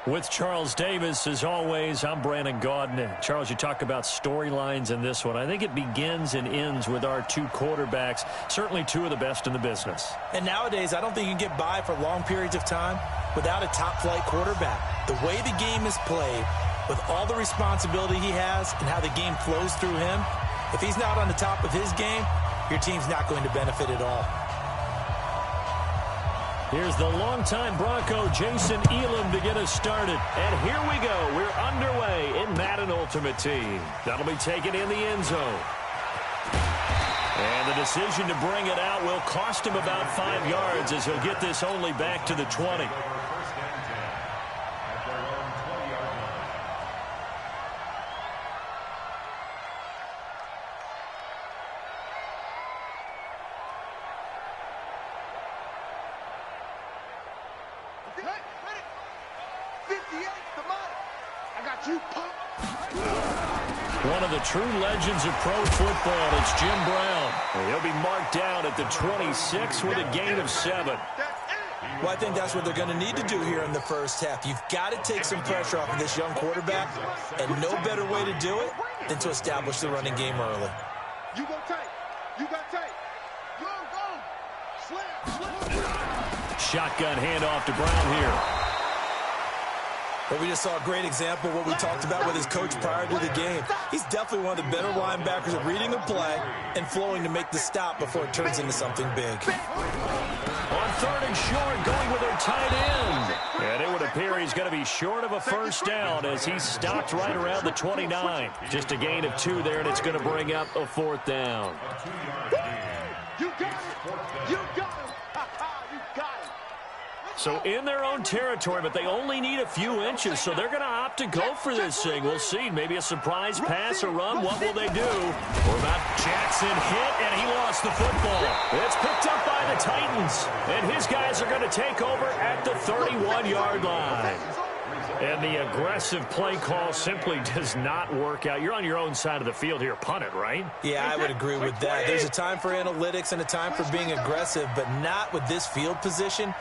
With Charles Davis, as always, I'm Brandon Gaudin. Charles, you talk about storylines in this one. I think it begins and ends with our two quarterbacks, certainly two of the best in the business. And nowadays, I don't think you can get by for long periods of time without a top-flight quarterback. The way the game is played, with all the responsibility he has and how the game flows through him, if he's not on the top of his game, your team's not going to benefit at all. Here's the longtime Bronco, Jason Elam, to get us started. And here we go. We're underway in Madden Ultimate Team. That'll be taken in the end zone. And the decision to bring it out will cost him about 5 yards as he'll get this only back to the 20. One of the true legends of pro football, it's Jim Brown. He'll be marked down at the 26 with a gain of 7. Well, I think that's what they're going to need to do here in the first half. You've got to take some pressure off of this young quarterback, and no better way to do it than to establish the running game early. You go tight. You got tight. Go, go. Slam. Shotgun handoff to Brown here. But we just saw a great example of what we talked about with his coach prior to the game. He's definitely one of the better linebackers at reading a play and flowing to make the stop before it turns into something big. On 3rd and short, going with their tight end. And it would appear he's going to be short of a first down as he stopped right around the 29. Just a gain of 2 there, and it's going to bring up a 4th down. You got it. You got it. So in their own territory, but they only need a few inches, so they're going to opt to go for this thing. We'll see. Maybe a surprise pass or run. What will they do? Or about Jackson hit, and he lost the football. It's picked up by the Titans, and his guys are going to take over at the 31-yard line. And the aggressive play call simply does not work out. You're on your own side of the field here. Punt it, right? Yeah, I would agree with that. There's a time for analytics and a time for being aggressive, but not with this field position.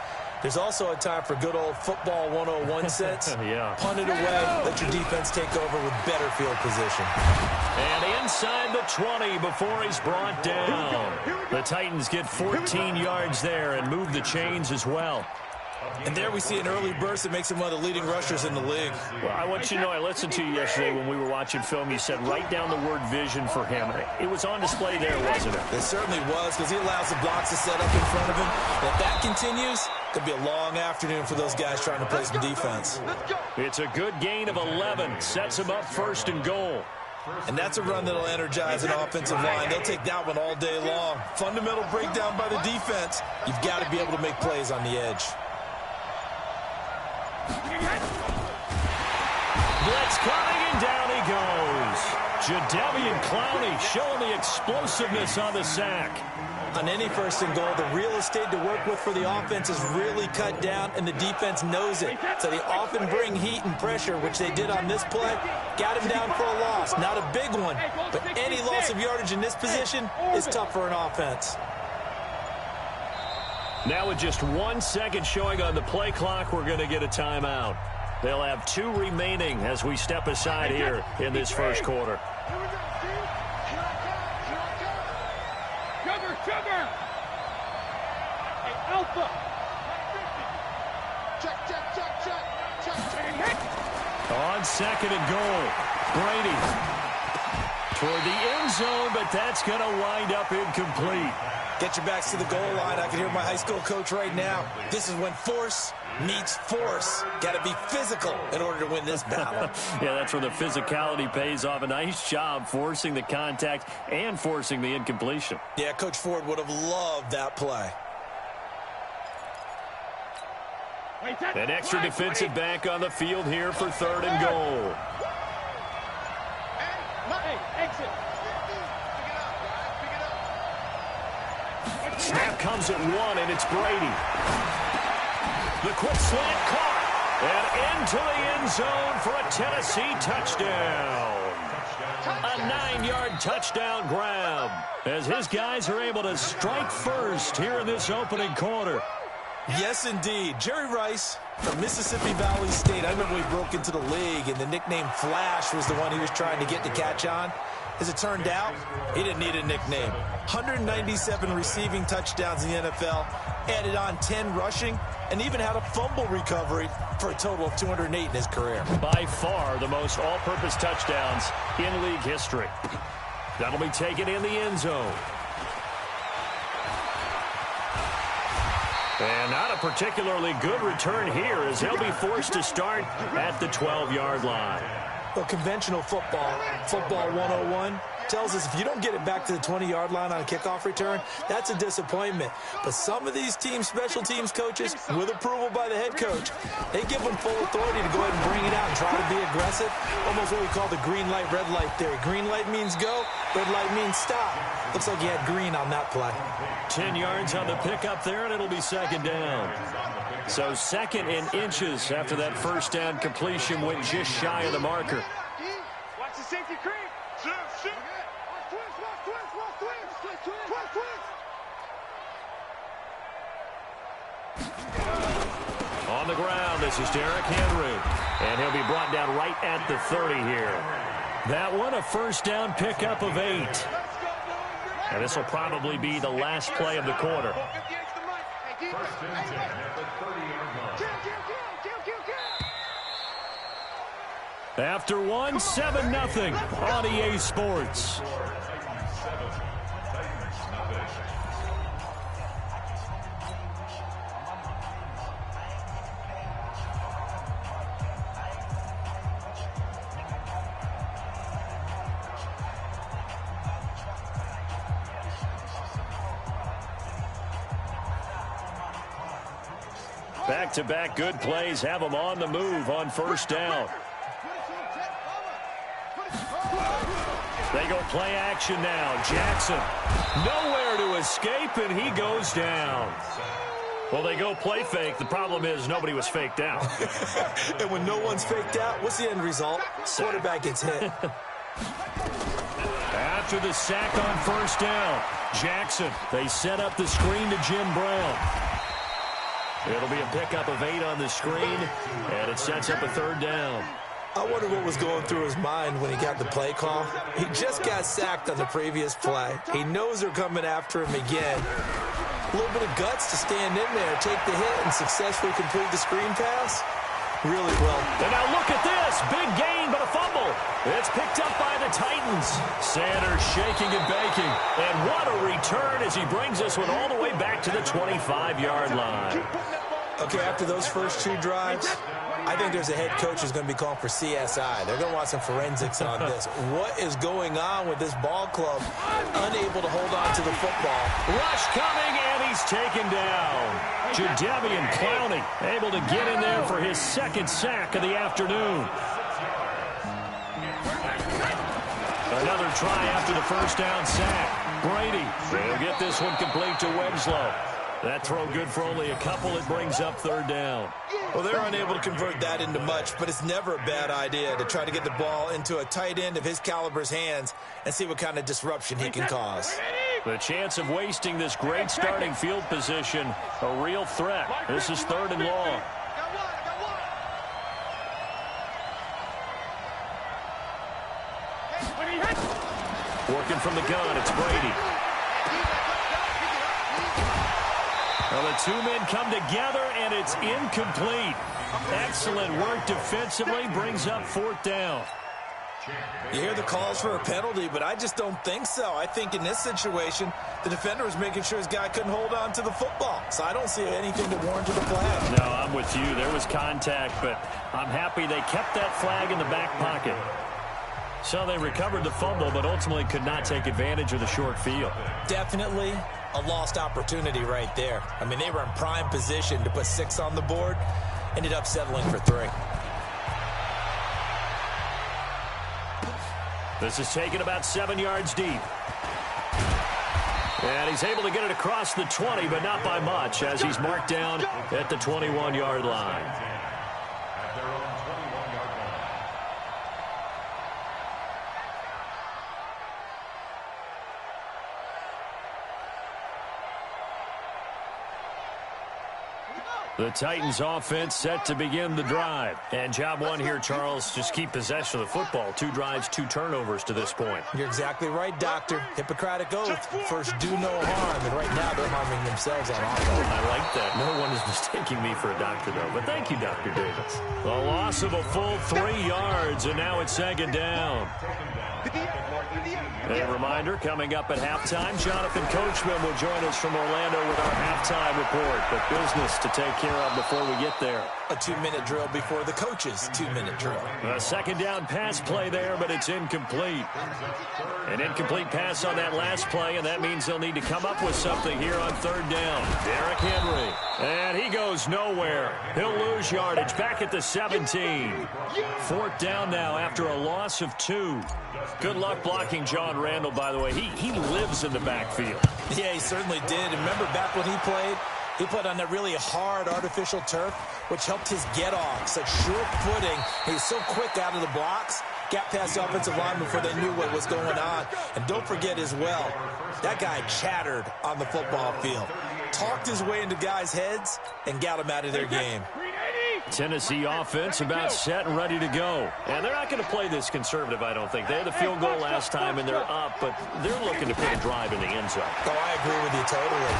There's also a time for good old football 101 sense. Yeah. Punt it away, let your defense take over with better field position. And inside the 20 before he's brought down. The Titans get 14 yards there and move the chains as well. And there we see an early burst that makes him one of the leading rushers in the league. Well, I want you to know, I listened to you yesterday when we were watching film. You said write down the word vision for him. It was on display there, wasn't it? It certainly was, because he allows the blocks to set up in front of him. And if that continues, it could be a long afternoon for those guys trying to play some defense. It's a good gain of 11. Sets him up 1st and goal. And that's a run that'll energize an offensive line. They'll take that one all day long. Fundamental breakdown by the defense. You've got to be able to make plays on the edge. Blitz coming, and down he goes. Jadeveon Clowney showing the explosiveness on the sack. On any 1st and goal, the real estate to work with for the offense is really cut down, and the defense knows it. So they often bring heat and pressure, which they did on this play. Got him down for a loss. Not a big one, but any loss of yardage in this position is tough for an offense. Now with just 1 second showing on the play clock, we're going to get a timeout. They'll have 2 remaining as we step aside here in this first quarter. Sugar! Hey, Alpha! Check. On 2nd and goal, Brady toward the end zone, but that's going to wind up incomplete. Get your backs to the goal line. I can hear my high school coach right now. This is when force meets force. Got to be physical in order to win this battle. Yeah, that's where the physicality pays off. A nice job forcing the contact and forcing the incompletion. Yeah, Coach Ford would have loved that play. An extra defensive back on the field here for 3rd and goal. Hey, exit. Snap comes at 1, and it's Brady. The quick slant caught, and into the end zone for a Tennessee touchdown. A 9-yard touchdown grab as his guys are able to strike first here in this opening quarter. Yes, indeed. Jerry Rice From Mississippi Valley State, I remember he broke into the league, and the nickname Flash was the one he was trying to get to catch on. As it turned out, he didn't need a nickname. 197 receiving touchdowns in the NFL, added on 10 rushing, and even had a fumble recovery for a total of 208 in his career. By far the most all-purpose touchdowns in league history. That'll be taken in the end zone. And not a particularly good return here, as they'll be forced to start at the 12-yard line. Well, conventional football 101, tells us if you don't get it back to the 20-yard line on a kickoff return, that's a disappointment. But some of these teams, special teams coaches, with approval by the head coach, they give them full authority to go ahead and bring it out and try to be aggressive. Almost what we call the green light, red light theory. Green light means go, red light means stop. Looks like he had green on that play. 10 yards on the pickup there, and it'll be second down. So second in inches after that first down completion went just shy of the marker. Watch the safety creep. On the ground, this is Derrick Henry. And he'll be brought down right at the 30 here. That one, a first down pickup of 8. And this will probably be the last play of the quarter. After one, 7-0 on EA Sports. Back-to-back good plays have them on the move on first down. They go play action now. Jackson nowhere to escape, and he goes down. Well, they go play fake. The problem is nobody was faked out. And when no one's faked out, what's the end result? Quarterback gets hit. After the sack on first down, Jackson, they set up the screen to Jim Brown. It'll be a pickup of 8 on the screen, and it sets up a third down. I wonder what was going through his mind when he got the play call. He just got sacked on the previous play. He knows they're coming after him again. A little bit of guts to stand in there, take the hit, and successfully complete the screen pass. Really well. And now look at this. Big gain, but a fumble. It's picked up by the Titans. Sanders shaking and baking. And what a return as he brings this one all the way back to the 25-yard line. Okay, after those first 2 drives, I think there's a head coach who's going to be calling for CSI. They're going to want some forensics on this. What is going on with this ball club? Unable to hold on to the football. Rush coming, and he's taken down. Jadeveon Clowney able to get in there for his second sack of the afternoon. Another try after the first down sack. Brady will get this one complete to Winslow. That throw good for only a couple. It brings up third down. Well, they're unable to convert that into much, but it's never a bad idea to try to get the ball into a tight end of his caliber's hands and see what kind of disruption he can cause. The chance of wasting this great starting field position, a real threat. This is 3rd and long. Working from the gun, it's Brady. Well, the 2 men come together, and it's incomplete. Excellent work defensively, brings up 4th down. You hear the calls for a penalty, but I just don't think so. I think in this situation, the defender was making sure his guy couldn't hold on to the football. So I don't see anything to warrant the flag. No, I'm with you. There was contact, but I'm happy they kept that flag in the back pocket. So they recovered the fumble, but ultimately could not take advantage of the short field. Definitely a lost opportunity right there. I mean, they were in prime position to put 6 on the board, ended up settling for 3. This is taken about 7 yards deep. And he's able to get it across the 20, but not by much, as he's marked down at the 21-yard line. The Titans offense set to begin the drive. And job one here, Charles, just keep possession of the football. 2 drives, 2 turnovers to this point. You're exactly right, Doctor. Hippocratic oath. First, do no harm. And right now, they're harming themselves on offense. I like that. No one is mistaking me for a doctor, though. But thank you, Dr. Davis. A loss of a full 3 yards, and now it's 2nd down. A reminder, coming up at halftime, Jonathan Coachman will join us from Orlando with our halftime report. But business to take care of before we get there. A 2-minute drill before the coach's 2-minute drill. A 2nd down pass play there, but it's incomplete. An incomplete pass on that last play, and that means they'll need to come up with something here on 3rd down. Derrick Henry. And he goes nowhere. He'll lose yardage back at the 17. 4th down now after a loss of 2. Good luck blocking John Randall, by the way. He lives in the backfield. Yeah, he certainly did. And remember back when he played on that really hard artificial turf, which helped his get off. Such sure footing. He's so quick out of the blocks. Got past the offensive line before they knew what was going on. And don't forget as well, that guy chattered on the football field. Talked his way into guys' heads and got them out of their game. Tennessee offense about set and ready to go. And they're not going to play this conservative, I don't think. They had the field goal last time, and they're up, but they're looking to put a drive in the end zone. Oh, I agree with you totally.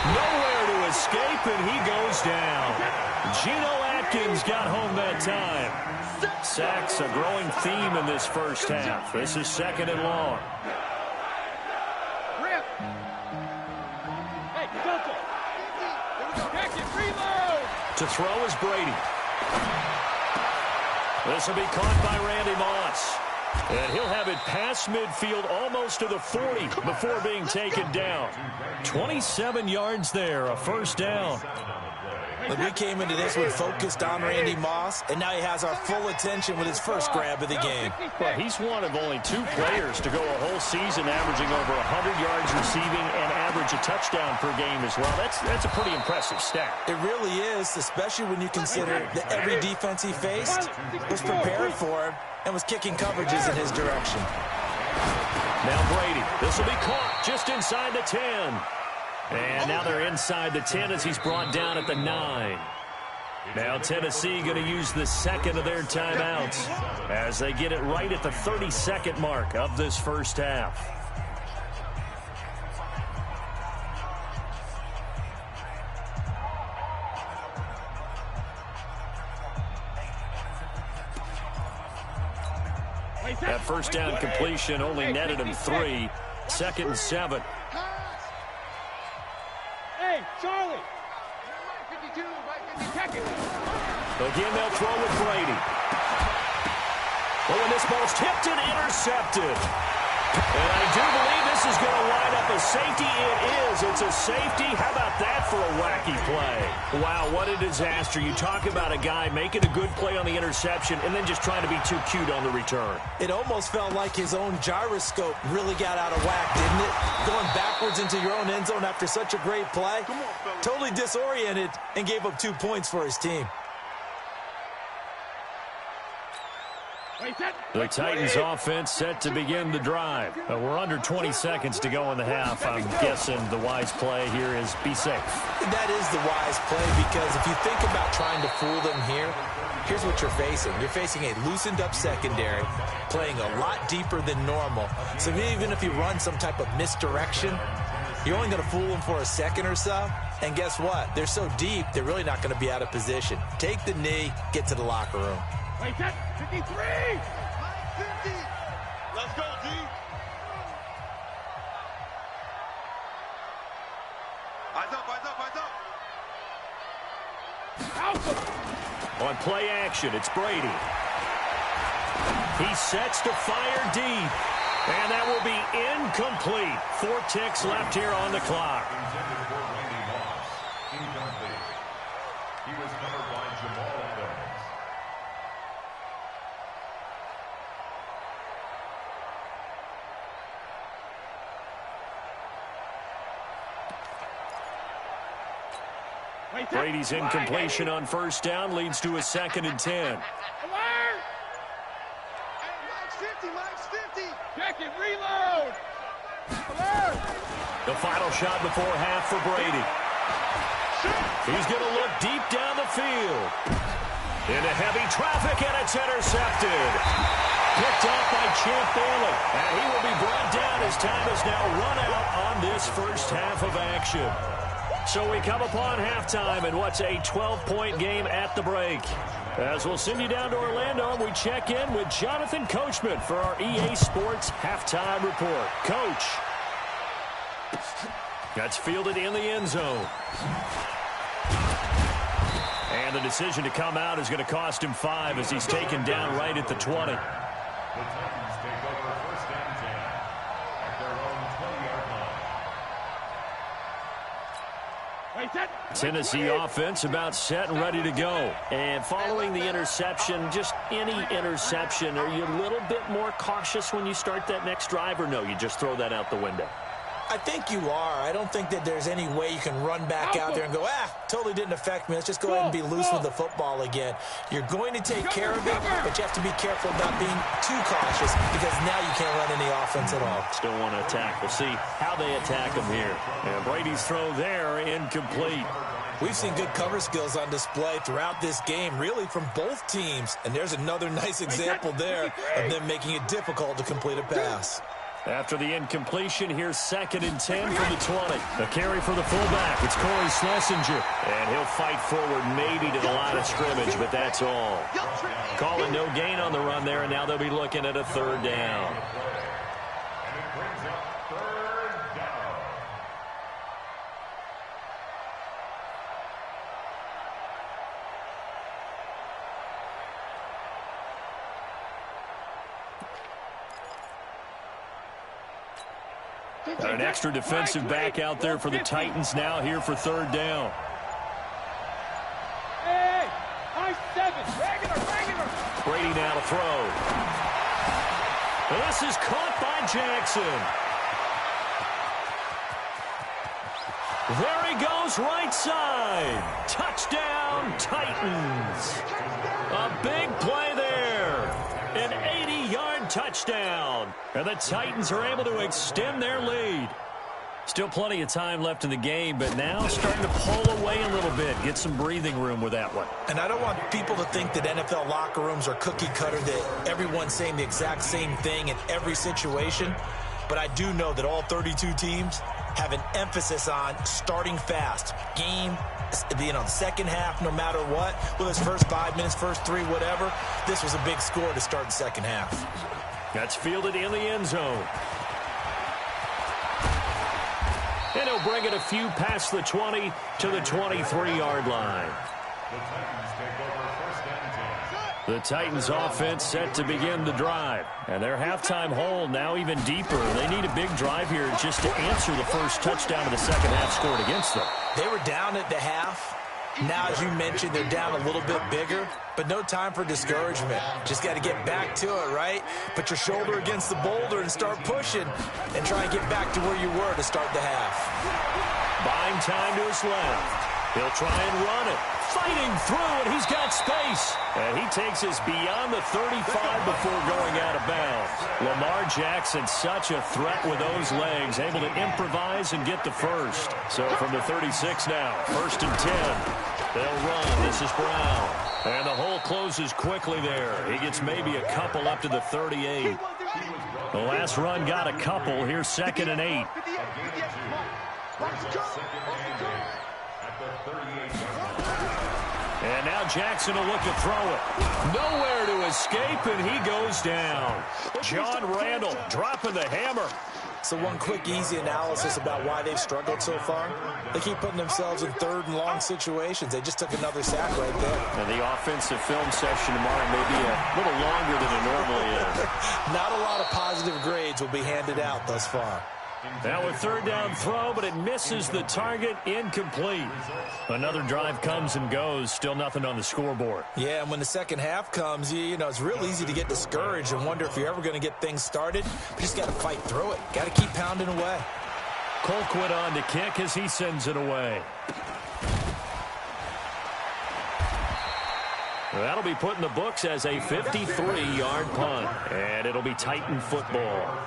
Nowhere to escape, and he goes down. Geno Atkins got home that time. Sacks, a growing theme in this first half. This is 2nd and long. To throw is Brady. This will be caught by Randy Moss. And he'll have it past midfield almost to the 40 before being taken down. 27 yards there, a 1st down. Look, we came into this one focused on Randy Moss, and now he has our full attention with his first grab of the game. Well, he's one of only 2 players to go a whole season averaging over 100 yards receiving and average a touchdown per game as well. That's a pretty impressive stat. It really is, especially when you consider that every defense he faced was prepared for him and was kicking coverages in his direction. Now Brady. This will be caught just inside the 10. And now they're inside the 10 as he's brought down at the 9. Now Tennessee going to use the 2nd of their timeouts as they get it right at the 32nd mark of this first half. That first down completion only netted him 3. 2nd and 7. Hey, Charlie. Again, they'll throw with Brady. Oh, and this ball's tipped and intercepted. And I do believe this is going to wind up a safety. It is. It's a safety. How about that for a wacky play? Wow, what a disaster. You talk about a guy making a good play on the interception and then just trying to be too cute on the return. It almost felt like his own gyroscope really got out of whack, didn't it? Going backwards into your own end zone after such a great play. Totally disoriented and gave up 2 points for his team. The Titans offense set to begin the drive. We're under 20 seconds to go in the half. I'm guessing the wise play here is be safe. That is the wise play, because if you think about trying to fool them here, here's what you're facing. You're facing a loosened up secondary, playing a lot deeper than normal. So even if you run some type of misdirection, you're only going to fool them for a second or so. And guess what? They're so deep, they're really not going to be out of position. Take the knee, get to the locker room. Wait, that's 53! 50! Let's go, D! Eyes up, eyes up, eyes up! On play action, it's Brady. He sets to fire deep. And that will be incomplete. 4 ticks left here on the clock. Brady's incompletion on first down leads to a 2nd and 10. Alert! Hey, Mike's 50! Check it, reload! Alert! The final shot before half for Brady. He's going to look deep down the field. Into heavy traffic, and it's intercepted. Picked off by Champ Bailey. And he will be brought down as time has now run out on this first half of action. So we come upon halftime in what's a 12-point game at the break. As we'll send you down to Orlando, we check in with Jonathan Coachman for our EA Sports Halftime Report. Coach. That's fielded in the end zone. And the decision to come out is going to cost him 5 as he's taken down right at the 20. Tennessee offense about set and ready to go. And following the interception, just any interception, are you a little bit more cautious when you start that next drive, or no, you just throw that out the window? I think you are. I don't think that there's any way you can run back out there and go, totally didn't affect me. Let's just go ahead and be loose with the football again. You're going to take care of it, but you have to be careful about being too cautious because now you can't run any offense at all. Still want to attack. We'll see how they attack him here. And Brady's throw there, incomplete. We've seen good cover skills on display throughout this game, really from both teams. And there's another nice example there of them making it difficult to complete a pass. After the incompletion, here's 2nd and 10 from the 20. A carry for the fullback. It's Corey Schlesinger. And he'll fight forward maybe to the line of scrimmage, but that's all. Calling no gain on the run there, and now they'll be looking at a 3rd down. An extra defensive back out there for the Titans now here for 3rd down. Hey, high 7, regular. Brady now to throw. This is caught by Jackson. There he goes, right side. Touchdown, Titans. A big play there. An 80-yard touchdown. And the Titans are able to extend their lead. Still plenty of time left in the game, but now starting to pull away a little bit. Get some breathing room with that one. And I don't want people to think that NFL locker rooms are cookie cutter, that everyone's saying the exact same thing in every situation. But I do know that all 32 teams have an emphasis on starting fast. Game, the second half, no matter what, whether it's first 5 minutes, first 3, whatever, this was a big score to start the second half. That's fielded in the end zone. And he'll bring it a few past the 20 to the 23-yard line. The Titans offense set to begin the drive. And their halftime hold now even deeper. They need a big drive here just to answer the first touchdown of the second half scored against them. They were down at the half. Now, as you mentioned, they're down a little bit bigger, but no time for discouragement. Just got to get back to it, right? Put your shoulder against the boulder and start pushing and try and get back to where you were to start the half. Buying time to his left. He'll try and run it. Fighting through, and he's got space. And he takes us beyond the 35 before going out of bounds. Lamar Jackson, such a threat with those legs, able to improvise and get the first. So from the 36 now, 1st and 10. They'll run. This is Brown. And the hole closes quickly there. He gets maybe a couple up to the 38. The last run got a couple. Here's 2nd and 8. And now Jackson will look to throw it. Nowhere to escape, and he goes down. John Randall dropping the hammer. So one quick, easy analysis about why they've struggled so far. They keep putting themselves in 3rd and long situations. They just took another sack right there. And the offensive film session tomorrow may be a little longer than it normally is. Not a lot of positive grades will be handed out thus far. Now a 3rd down throw, but it misses the target, incomplete. Another drive comes and goes, still nothing on the scoreboard. Yeah, and when the second half comes, you know, it's real easy to get discouraged and wonder if you're ever going to get things started. But you just got to fight through it. Got to keep pounding away. Colquitt on to kick as he sends it away. That'll be put in the books as a 53-yard punt, and it'll be Titan football.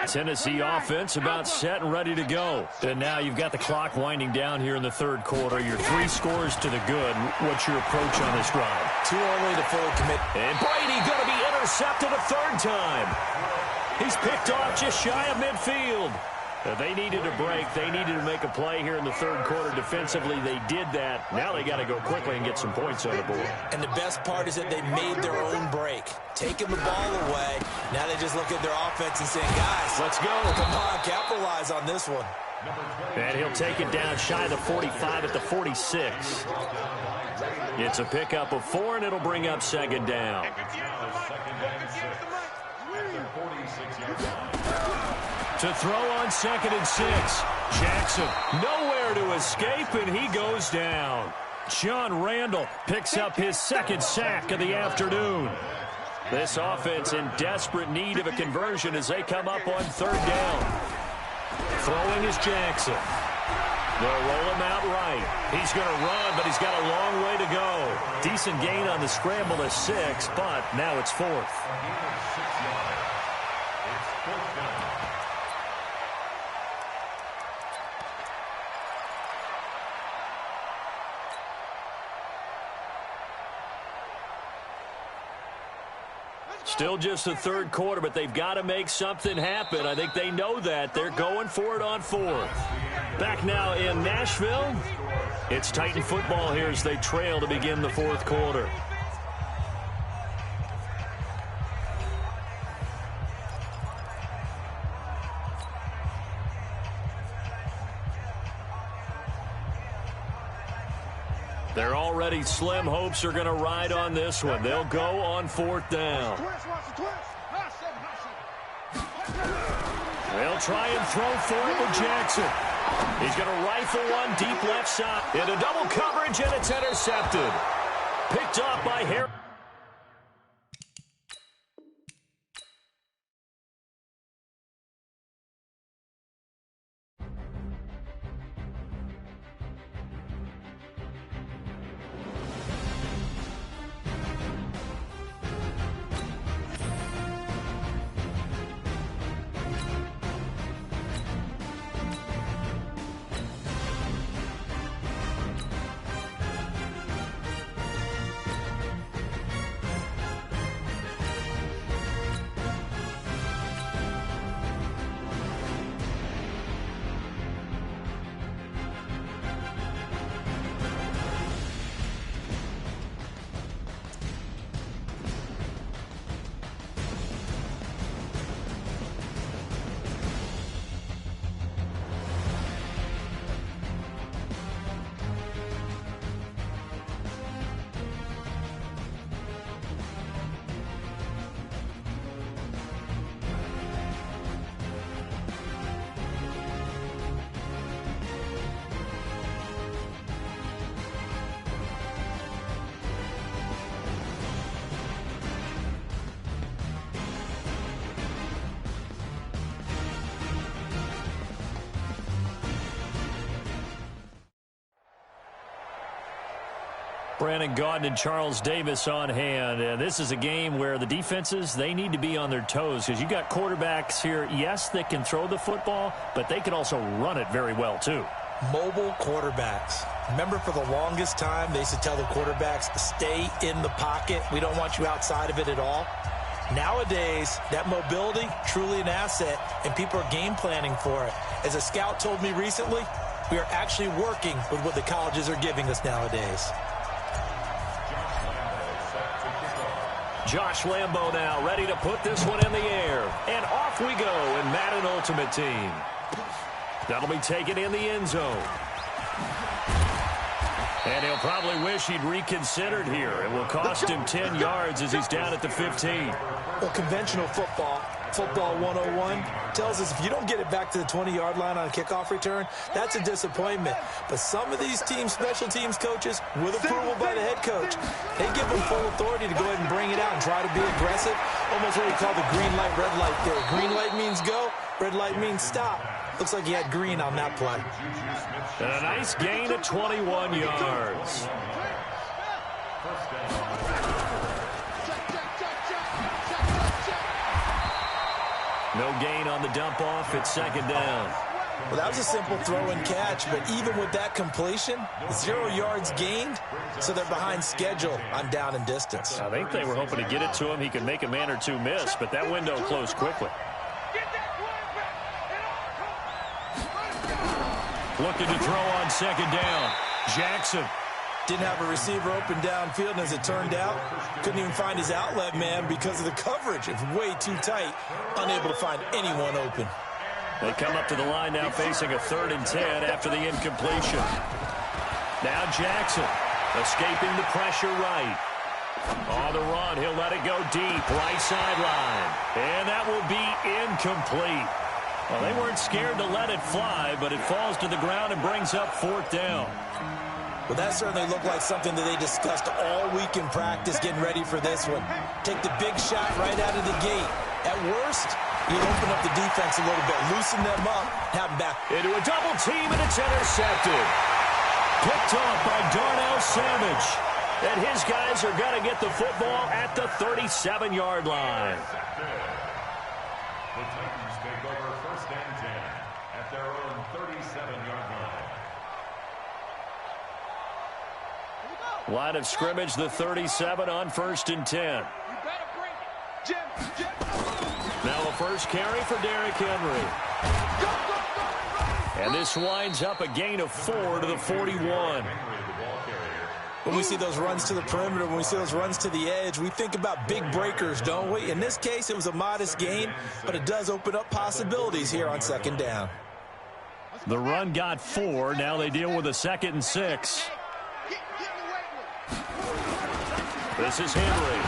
Tennessee offense about set and ready to go. And now you've got the clock winding down here in the third quarter. You're 3 scores to the good. What's your approach on this drive? Too early to fully commit. And Brady going to be intercepted a third time. He's picked off just shy of midfield. They needed a break. They needed to make a play here in the third quarter defensively. They did that. Now they got to go quickly and get some points on the board. And the best part is that they made their own break. Taking the ball away. Now they just look at their offense and saying, guys, let's go. Come on, capitalize on this one. And he'll take it down shy of the 45 at the 46. It's a pickup of 4, and it'll bring up second down. To throw on 2nd and 6. Jackson nowhere to escape, and he goes down. John Randall picks up his 2nd sack of the afternoon. This offense in desperate need of a conversion as they come up on 3rd down. Throwing is Jackson. They'll roll him out right. He's going to run, but he's got a long way to go. Decent gain on the scramble to 6, but now it's 4th. Still just the third quarter, but they've got to make something happen. I think they know that. They're going for it on 4th. Back now in Nashville. It's Titan football here as they trail to begin the 4th quarter. They're already slim hopes are going to ride on this one. They'll go on 4th down. They'll try and throw for it with Jackson. He's going to rifle one deep left side. Into double coverage, and it's intercepted. Picked up by Harris. Brandon Gaudin and Charles Davis on hand. And this is a game where the defenses, they need to be on their toes because you got quarterbacks here, yes, that can throw the football, but they can also run it very well too. Mobile quarterbacks. Remember, for the longest time, they used to tell the quarterbacks to stay in the pocket. We don't want you outside of it at all. Nowadays, that mobility, truly an asset, and people are game planning for it. As a scout told me recently, we are actually working with what the colleges are giving us nowadays. Josh Lambo now ready to put this one in the air. And off we go in Madden Ultimate Team. That'll be taken in the end zone. And he'll probably wish he'd reconsidered here. It will cost him 10 yards as he's down at the 15. Well, conventional football 101, tells us if you don't get it back to the 20-yard line on a kickoff return, that's a disappointment. But some of these teams, special teams coaches, with approval by the head coach, they give them full authority to go ahead and bring it out and try to be aggressive. Almost what we call the green light, red light theory. Green light means go, red light means stop. Looks like he had green on that play. And a nice gain of 21 yards. No gain on the dump-off. It's second down. Well, that was a simple throw and catch, but even with that completion, 0 yards gained, so they're behind schedule on down and distance. I think they were hoping to get it to him. He could make a man or two miss, but that window closed quickly. Looking to throw on second down. Jackson. Didn't have a receiver open downfield, and as it turned out, couldn't even find his outlet man because of the coverage. It's way too tight, unable to find anyone open. They come up to the line now facing a 3rd and 10 after the incompletion. Now Jackson escaping the pressure right. On the run, he'll let it go deep, right sideline. And that will be incomplete. Well, they weren't scared to let it fly, but it falls to the ground and brings up 4th down. Well, that certainly looked like something that they discussed all week in practice, getting ready for this one. Take the big shot right out of the gate. At worst, you open up the defense a little bit, loosen them up, have them back. Into a double team, and it's intercepted. Picked off by Darnell Savage. And his guys are going to get the football at the 37-yard line. The Titans take over 1st and 10 at their own 37-yard line. Line of scrimmage, the 37 on 1st and 10. Now a first carry for Derrick Henry. And this winds up a gain of 4 to the 41. When we see those runs to the perimeter, when we see those runs to the edge, we think about big breakers, don't we? In this case, it was a modest gain, but it does open up possibilities here on 2nd down. The run got 4. Now they deal with a 2nd and 6. This is Henry.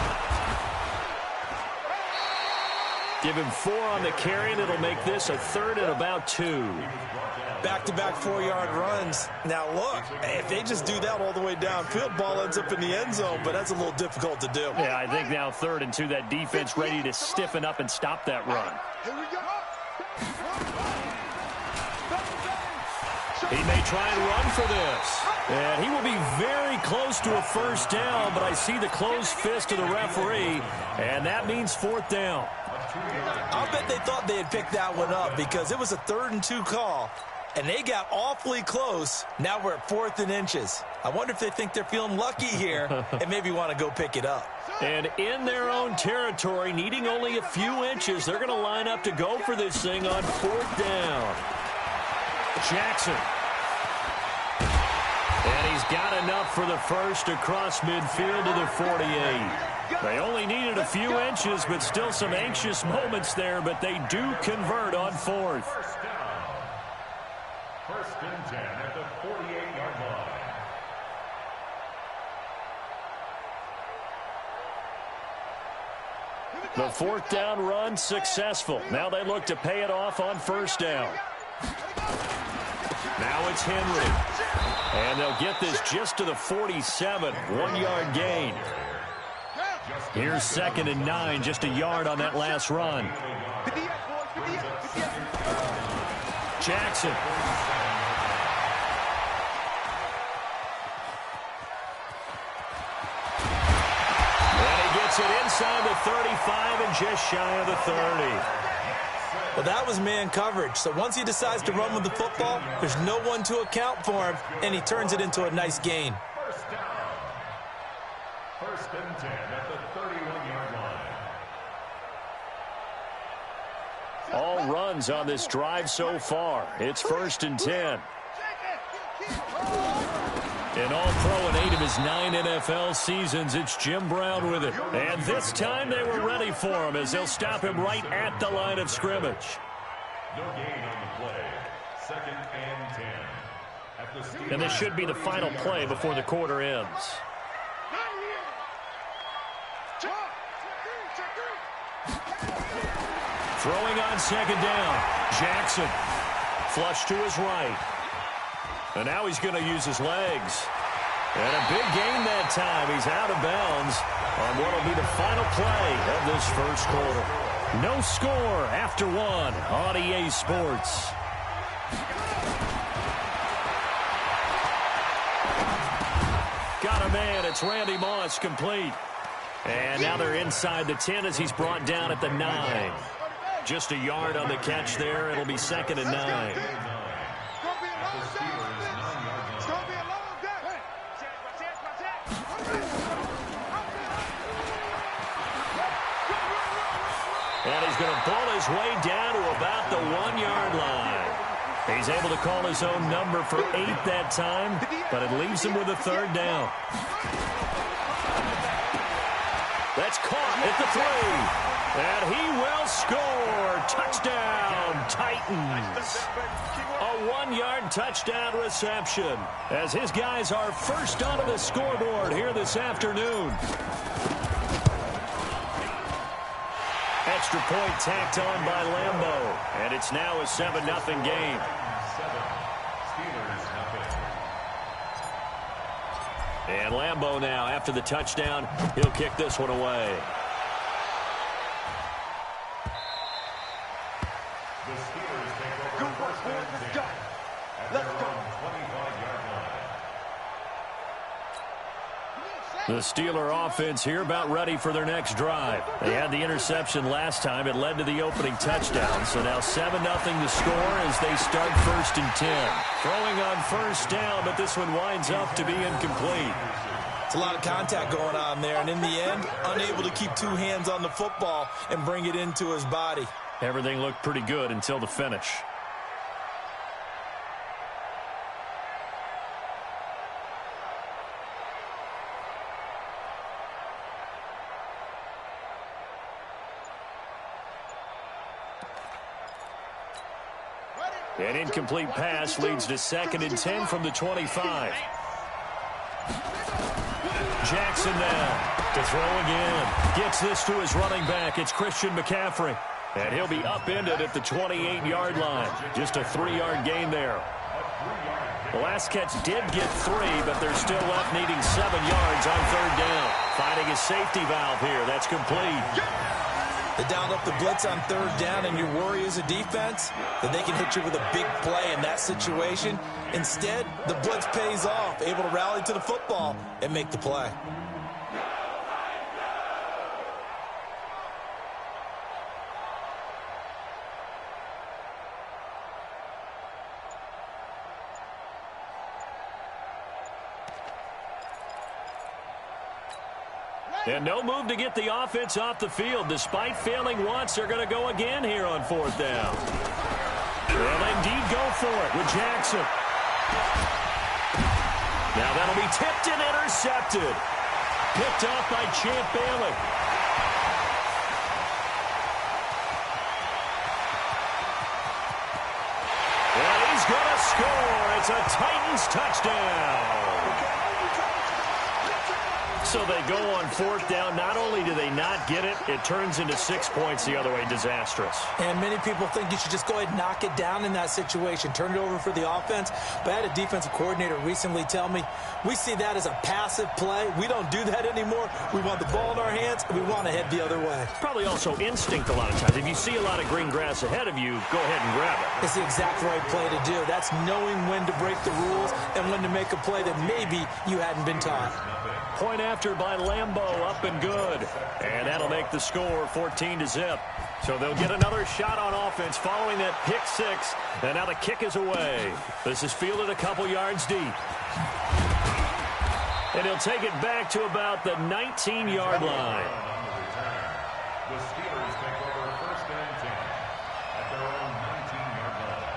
Give him 4 on the carry, and it'll make this a 3rd and about 2. Back-to-back 4-yard runs. Now, look, if they just do that all the way downfield, ball ends up in the end zone, but that's a little difficult to do. Yeah, I think now 3rd and 2, that defense ready to stiffen up and stop that run. He may try and run for this. And he will be very close to a 1st down, but I see the closed fist of the referee, and that means 4th down. I'll bet they thought they had picked that one up because it was a 3rd and 2 call, and they got awfully close. Now we're at 4th and inches. I wonder if they think they're feeling lucky here and maybe want to go pick it up. And in their own territory, needing only a few inches, they're going to line up to go for this thing on 4th down. Jackson. And he's got enough for the first across midfield to the 48. They only needed a few inches, but still some anxious moments there, but they do convert on 4th. 1st and 10 at the 48-yard line. The 4th down run successful. Now they look to pay it off on 1st down. Now it's Henry. And they'll get this just to the 47. 1-yard gain. Here's 2nd and 9, just a yard on that last run. Jackson. And he gets it inside the 35 and just shy of the 30. Well, that was man coverage. So once he decides to run with the football, there's no one to account for him, and he turns it into a nice gain. 1st down. 1st and 10 at the 31-yard line. All runs on this drive so far. It's 1st and 10. An all-pro in 8 of his 9 NFL seasons, it's Jim Brown with it. And this time they were ready for him as they'll stop him right at the line of scrimmage. No gain on the play. 2nd and 10. At the And this should be the final play before the quarter ends. Throwing on 2nd down. Jackson. Flush to his right. And now he's going to use his legs. And a big gain that time. He's out of bounds on what will be the final play of this first quarter. No score after 1 on EA Sports. Got a man. It's Randy Moss complete. And now they're inside the 10 as he's brought down at the 9. Just a yard on the catch there. It'll be 2nd and 9. It's going to be a long day. It's going to be a long day. And he's going to pull his way down to about the 1-yard line. He's able to call his own number for 8 that time, but it leaves him with a 3rd down. That's caught at the 3. And he will score. Touchdown, Titans. A 1-yard touchdown reception as his guys are first onto the scoreboard here this afternoon. Extra point tacked on by Lambeau. And it's now a 7-0 game. And Lambeau now, after the touchdown, he'll kick this one away. The Steeler offense here about ready for their next drive. They had the interception last time. It led to the opening touchdown. So now 7-0 to score as they start 1st and 10. Throwing on 1st down, but this one winds up to be incomplete. It's a lot of contact going on there, and in the end, unable to keep 2 hands on the football and bring it into his body. Everything looked pretty good until the finish. An incomplete pass leads to 2nd and 10 from the 25. Jackson now to throw again. Gets this to his running back. It's Christian McCaffrey. And he'll be upended at the 28-yard line. Just a 3-yard gain there. The last catch did get 3, but they're still left needing 7 yards on 3rd down. Finding a safety valve here. That's complete. They dialed up the blitz on 3rd down, and your worry as a defense that they can hit you with a big play in that situation. Instead, the blitz pays off, able to rally to the football and make the play. And no move to get the offense off the field. Despite failing once, they're going to go again here on 4th down. They'll indeed go for it with Jackson. Now that'll be tipped and intercepted. Picked off by Champ Bailey. And he's going to score. It's a Titans touchdown. So they go on 4th down. Not only do they not get it, it turns into 6 points the other way. Disastrous. And many people think you should just go ahead and knock it down in that situation. Turn it over for the offense. But I had a defensive coordinator recently tell me, we see that as a passive play. We don't do that anymore. We want the ball in our hands, and we want to head the other way. Probably also instinct a lot of times. If you see a lot of green grass ahead of you, go ahead and grab it. It's the exact right play to do. That's knowing when to break the rules and when to make a play that maybe you hadn't been taught. Point after by Lambeau, up and good. And that'll make the score 14-0. So they'll get another shot on offense following that pick 6. And now the kick is away. This is fielded a couple yards deep. And he'll take it back to about the 19-yard line. The Steelers take over 1st and 10 at their own 19-yard line.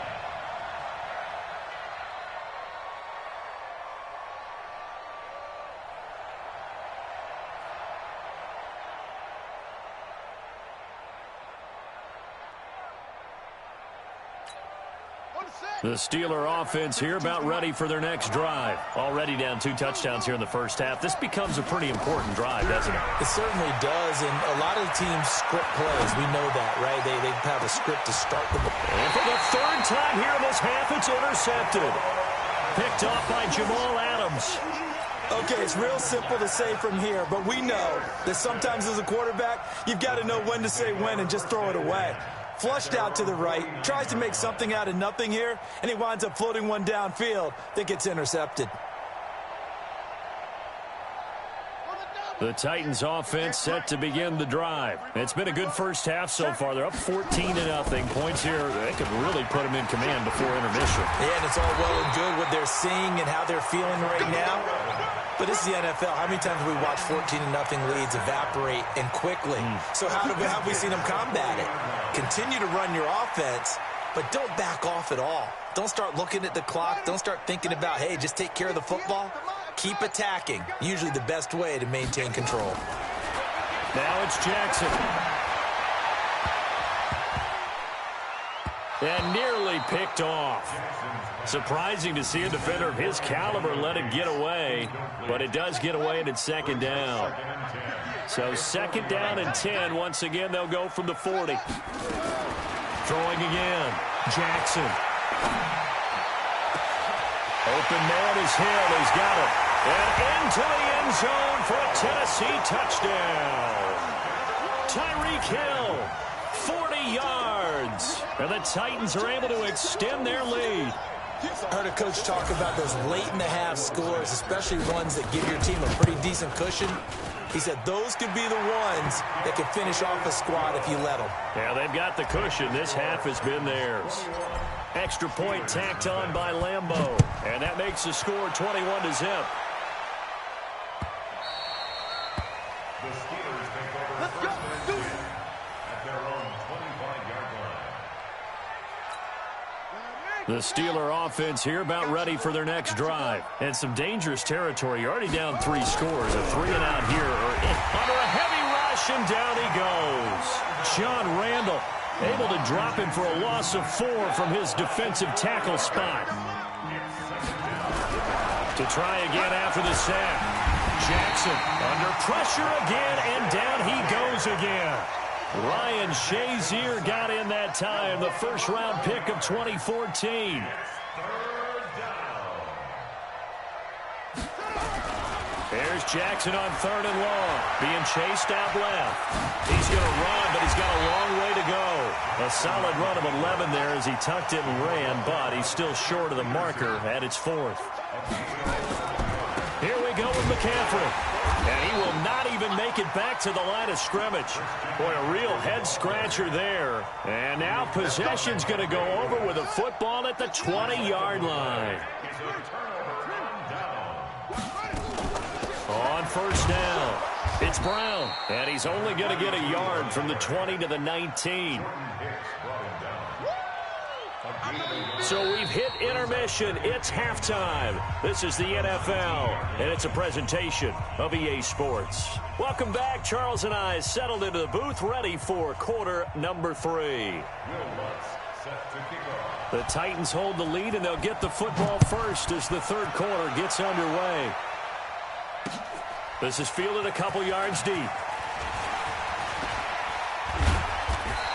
The Steeler offense here about ready for their next drive. Already down 2 touchdowns here in the first half. This becomes a pretty important drive, doesn't it? It certainly does, and a lot of teams script plays. We know that, right? They have a script to start the ball. And for the 3rd time here in this half, it's intercepted. Picked off by Jamal Adams. Okay, it's real simple to say from here, but we know that sometimes as a quarterback, you've got to know when to say when and just throw it away. Flushed out to the right, tries to make something out of nothing here, and he winds up floating one downfield that gets intercepted. The Titans offense set to begin the drive. It's been a good first half so far. They're up 14-0. Points here, they could really put them in command before intermission. Yeah, and it's all well and good what they're seeing and how they're feeling right now. But this is the NFL. How many times have we watched 14-0 leads evaporate and quickly? So how have we seen them combat it? Continue to run your offense, but don't back off at all. Don't start looking at the clock. Don't start thinking about, hey, just take care of the football. Keep attacking. Usually the best way to maintain control. Now it's Jackson. And nearly picked off. Surprising to see a defender of his caliber let it get away, but it does get away and it's second down. So second down and 10. Once again, they'll go from the 40. Throwing again. Jackson. Open man is Hill. He's got it. And into the end zone for a Tennessee touchdown. Tyreek Hill, 40 yards. And the Titans are able to extend their lead. I heard a coach talk about those late-in-the-half scores, especially ones that give your team a pretty decent cushion. He said those could be the ones that could finish off a squad if you let them. Yeah, they've got the cushion. This half has been theirs. Extra point tacked on by Lambeau. And that makes the score 21-0. The Steelers take over first and 10 at their own 25-yard line. The Steeler offense here about ready for their next drive. And some dangerous territory. You're already down 3 scores. A 3-and-out here. Under a heavy rush, and down he goes. John Randall able to drop him for a loss of 4 from his defensive tackle spot. To try again after the sack. Jackson under pressure again, and down he goes again. Ryan Shazier got in that time, the first-round pick of 2014. There's Jackson on 3rd and long, being chased out left. He's going to run, but he's got a long way to go. A solid run of 11 there as he tucked it and ran, but he's still short of the marker at its 4th. Here we go with McCaffrey. And he will not even make it back to the line of scrimmage. Boy, a real head-scratcher there. And now possession's going to go over with a football at the 20-yard line. On first down, it's Brown. And he's only going to get a yard from the 20 to the 19. So we've hit intermission. It's halftime. This is the NFL, and it's a presentation of EA Sports. Welcome back. Charles and I settled into the booth, ready for quarter number 3. The Titans hold the lead, and they'll get the football first as the third quarter gets underway. This is fielded a couple yards deep.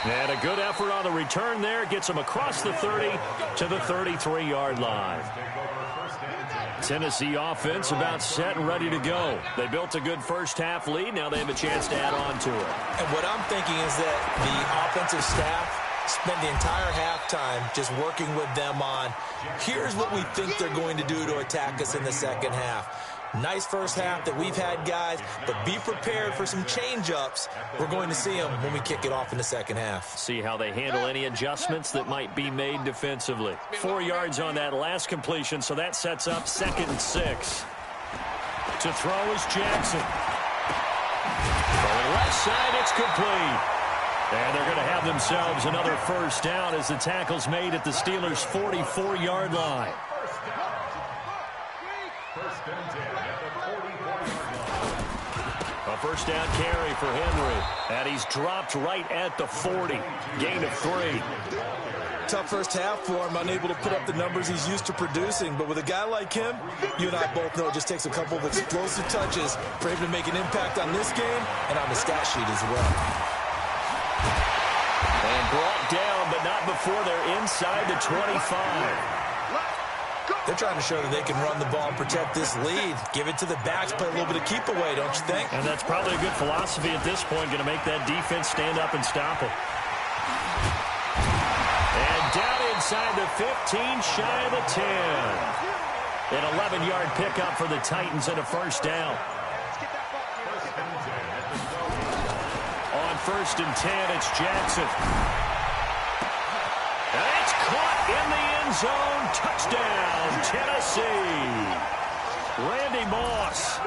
And a good effort on the return there. Gets him across the 30 to the 33-yard line. Tennessee offense about set and ready to go. They built a good first-half lead. Now they have a chance to add on to it. And what I'm thinking is that the offensive staff spent the entire halftime just working with them on, here's what we think they're going to do to attack us in the second half. Nice first half that we've had, guys, but be prepared for some change-ups. We're going to see them when we kick it off in the second half. See how they handle any adjustments that might be made defensively. 4 yards on that last completion, so that sets up 2nd and 6. To throw is Jackson. From the left side, it's complete. And they're going to have themselves another first down as the tackle's made at the Steelers' 44-yard line. A first down carry for Henry. And he's dropped right at the 40. Gain of 3. Tough first half for him, unable to put up the numbers he's used to producing. But with a guy like him, you and I both know it just takes a couple of explosive touches for him to make an impact on this game and on the stat sheet as well. And brought down, but not before they're inside the 25. They're trying to show that they can run the ball and protect this lead. Give it to the backs, play a little bit of keep away, don't you think? And that's probably a good philosophy at this point, going to make that defense stand up and stop it. And down inside the 15, shy of the 10. An 11-yard pickup for the Titans and a first down. first and 10. It's Jackson. And it's caught in the end zone. Touchdown, Tennessee. Randy Moss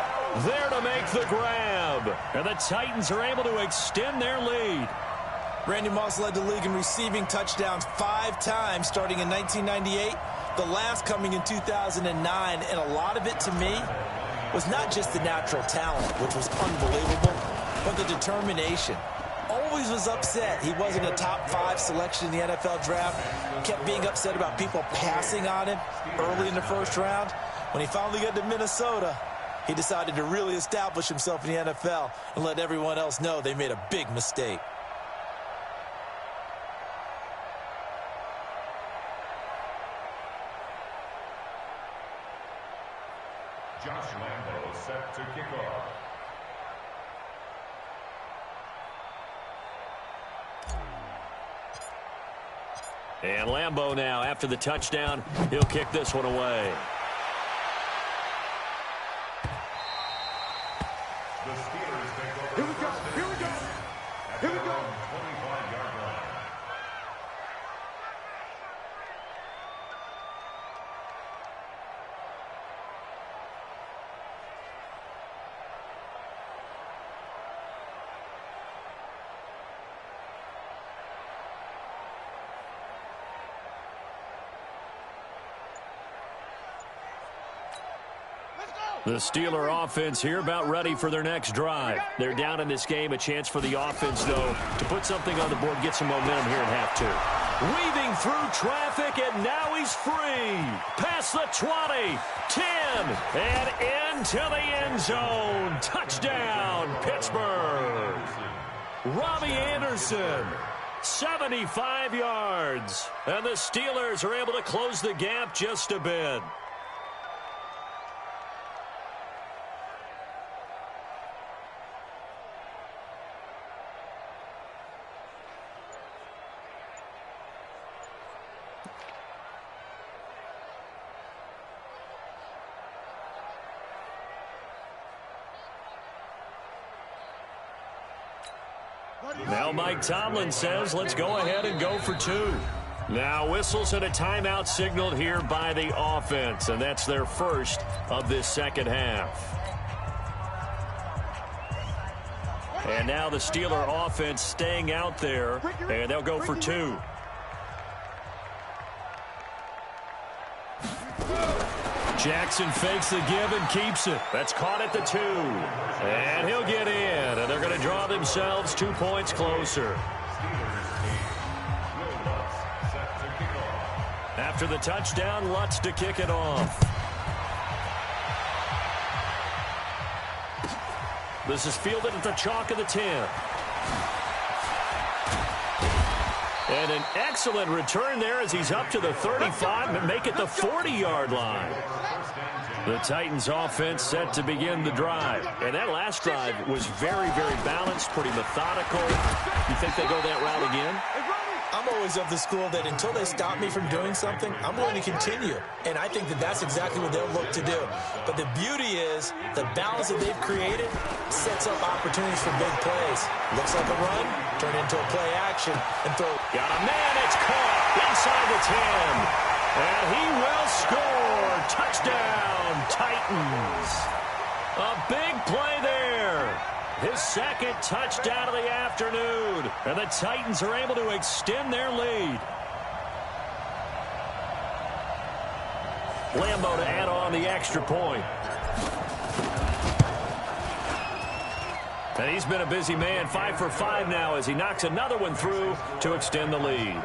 there to make the grab. And the Titans are able to extend their lead. Randy Moss led the league in receiving touchdowns 5 times starting in 1998, the last coming in 2009. And a lot of it, to me, was not just the natural talent, which was unbelievable, but the determination. Always was upset he wasn't a top 5 selection in the NFL draft. Kept being upset about people passing on him early in the first round. When he finally got to Minnesota, he decided to really establish himself in the NFL and let everyone else know they made a big mistake. Josh Lambo set to kick off. And Lambo now, after the touchdown, he'll kick this one away. The Steelers take over. Here we go. Here we go. Here we go. 25-yard line. The Steeler offense here about ready for their next drive. They're down in this game. A chance for the offense, though, to put something on the board, get some momentum here in half 2. Weaving through traffic, and now he's free. Past the 20, 10, and into the end zone. Touchdown, Pittsburgh. Robbie Anderson, 75 yards. And the Steelers are able to close the gap just a bit. Now Mike Tomlin says, let's go ahead and go for 2. Now whistles and a timeout signaled here by the offense, and that's their first of this second half. And now the Steeler offense staying out there, and they'll go for 2. Jackson fakes the give and keeps it. That's caught at the 2. And he'll get in, and they're going to draw themselves 2 points closer. After the touchdown, Lutz to kick it off. This is fielded at the chalk of the 10. And an excellent return there as he's up to the 35 and make it the 40-yard line. The Titans offense set to begin the drive. And that last drive was very, very balanced, pretty methodical. You think they go that route again? I'm always of the school that until they stop me from doing something, I'm going to continue. And I think that that's exactly what they'll look to do. But the beauty is the balance that they've created sets up opportunities for big plays. Looks like a run, turn into a play action, and throw. Got a man, it's caught inside the 10. And he will score. Touchdown, Titans. A big play there. His second touchdown of the afternoon. And the Titans are able to extend their lead. Lambo to add on the extra point. And he's been a busy man, 5 for 5 now as he knocks another one through to extend the lead.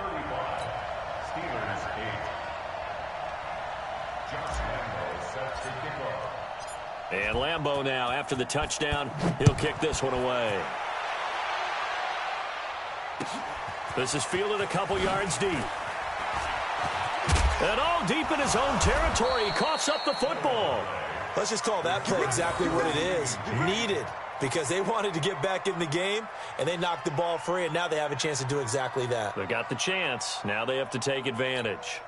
And Lambo now, after the touchdown, he'll kick this one away. This is fielded a couple yards deep. And all deep in his own territory, he coughs up the football. Let's just call that play exactly what it is. Needed. Because they wanted to get back in the game, and they knocked the ball free, and now they have a chance to do exactly that. They got the chance. Now they have to take advantage.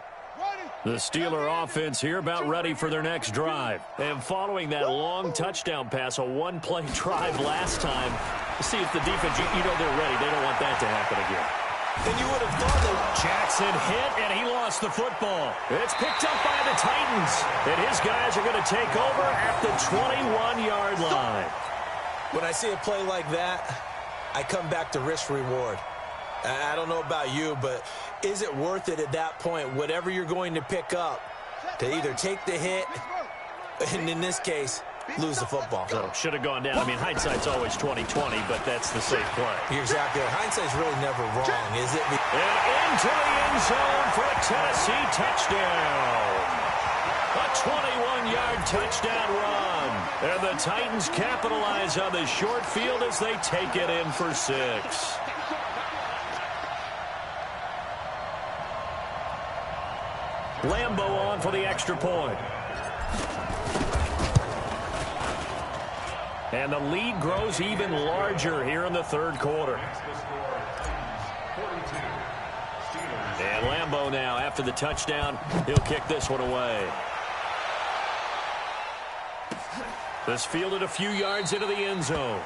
The Steeler offense here about ready for their next drive. And following that long touchdown pass, a one-play drive last time, See if the defense, you know they're ready. They don't want that to happen again. And you would have thought that Jackson hit, and he lost the football. It's picked up by the Titans. And his guys are going to take over at the 21-yard line. when I see a play like that, I come back to risk-reward. I don't know about you, but is it worth it at that point, whatever you're going to pick up, to either take the hit, and in this case, lose the football? So should have gone down. I mean, hindsight's always 20/20, but that's the safe play. You're exactly right. Hindsight's really never wrong, is it? And into the end zone for a Tennessee touchdown. A 21-yard touchdown run. And the Titans capitalize on the short field as they take it in for 6. Lambeau on for the extra point. And the lead grows even larger here in the third quarter. And Lambeau now, after the touchdown, he'll kick this one away. This fielded a few yards into the end zone.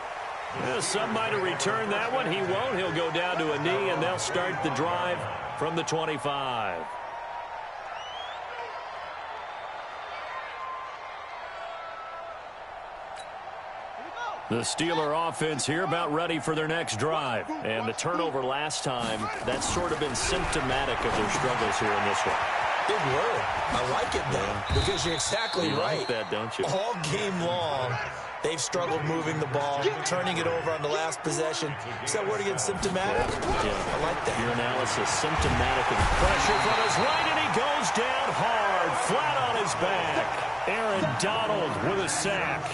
Some might have returned that one. He won't. He'll go down to a knee, and they'll start the drive from the 25. The Steeler offense here about ready for their next drive. And the turnover last time, that's sort of been symptomatic of their struggles here in this one. Big word. I like it, though, because you're exactly right. You like that, don't you? All game long, they've struggled moving the ball, turning it over on the last possession. Is that word again, symptomatic? Yeah. I like that. Your analysis, symptomatic of the pressure from his right, and he goes down hard, flat on his back. Aaron Donald with a sack.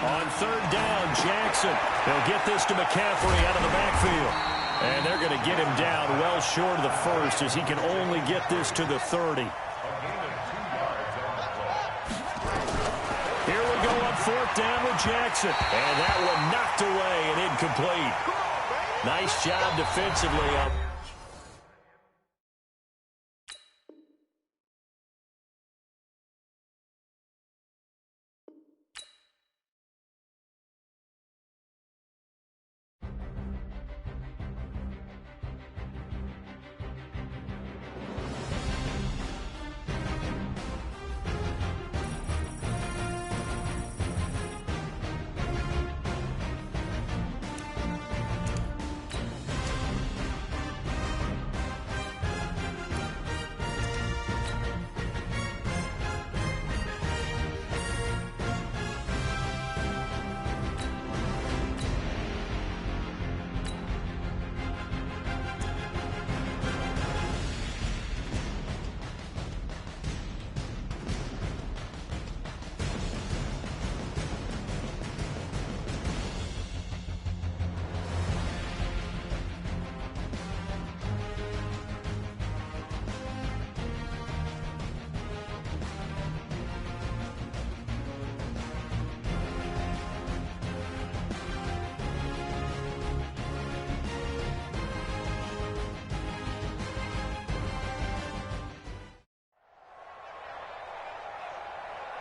On third down, Jackson. They'll get this to McCaffrey out of the backfield. And they're going to get him down well short of the first as he can only get this to the 30. Here we go on fourth down with Jackson. And that one knocked away and incomplete. Nice job defensively up.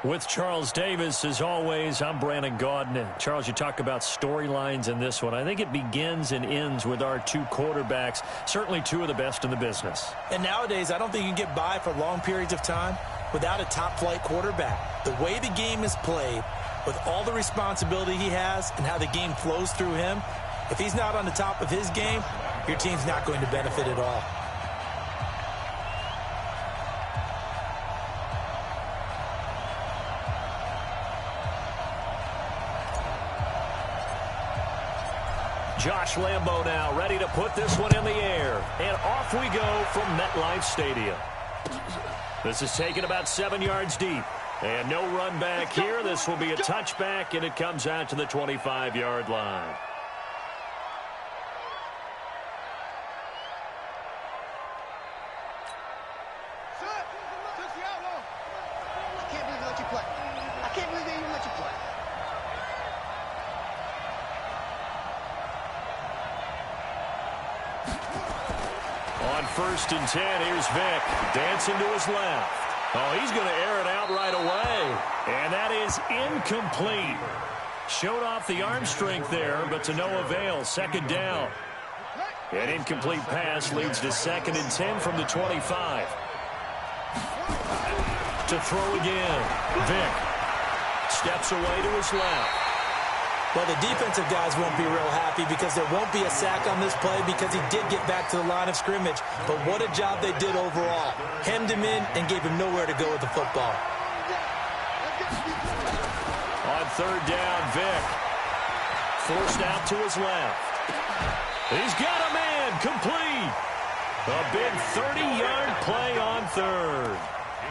With Charles Davis, as always, I'm Brandon Gaudin. Charles, you talk about storylines in this one. I think it begins and ends with our two quarterbacks, certainly two of the best in the business. And nowadays, I don't think you can get by for long periods of time without a top-flight quarterback. The way the game is played, with all the responsibility he has and how the game flows through him, if he's not on the top of his game, your team's not going to benefit at all. Josh Lambeau now ready to put this one in the air. And off we go from MetLife Stadium. This is taken about 7 yards deep. And no run back here. This will be a touchback, and it comes out to the 25-yard line. I can't believe they let you play. I can't believe they even let you play. On 1st and 10, here's Vick. Dancing to his left. Oh, he's going to air it out right away. And that is incomplete. showed off the arm strength there, but to no avail. Second down. An incomplete pass leads to 2nd and 10 from the 25. To throw again. Vick steps away to his left. Well, the defensive guys won't be real happy because there won't be a sack on this play because he did get back to the line of scrimmage. But what a job they did overall. Hemmed him in and gave him nowhere to go with the football. On 3rd down, Vick forced out to his left. He's got a man, complete. A big 30-yard play on 3rd.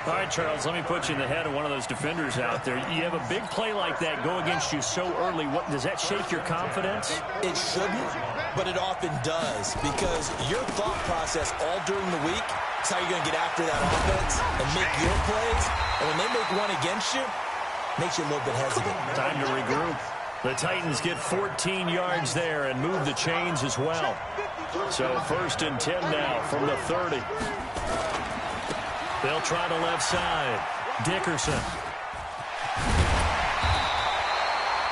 All right, Charles, let me put you in the head of one of those defenders out there. You have a big play like that go against you so early. What does that shake your confidence? It shouldn't, but it often does because your thought process all during the week is how you're going to get after that offense and make your plays. And when they make one against you, it makes you a little bit hesitant. Time to regroup. The Titans get 14 yards there and move the chains as well. So 1st and 10 now from the 30. They'll try the left side. Dickerson.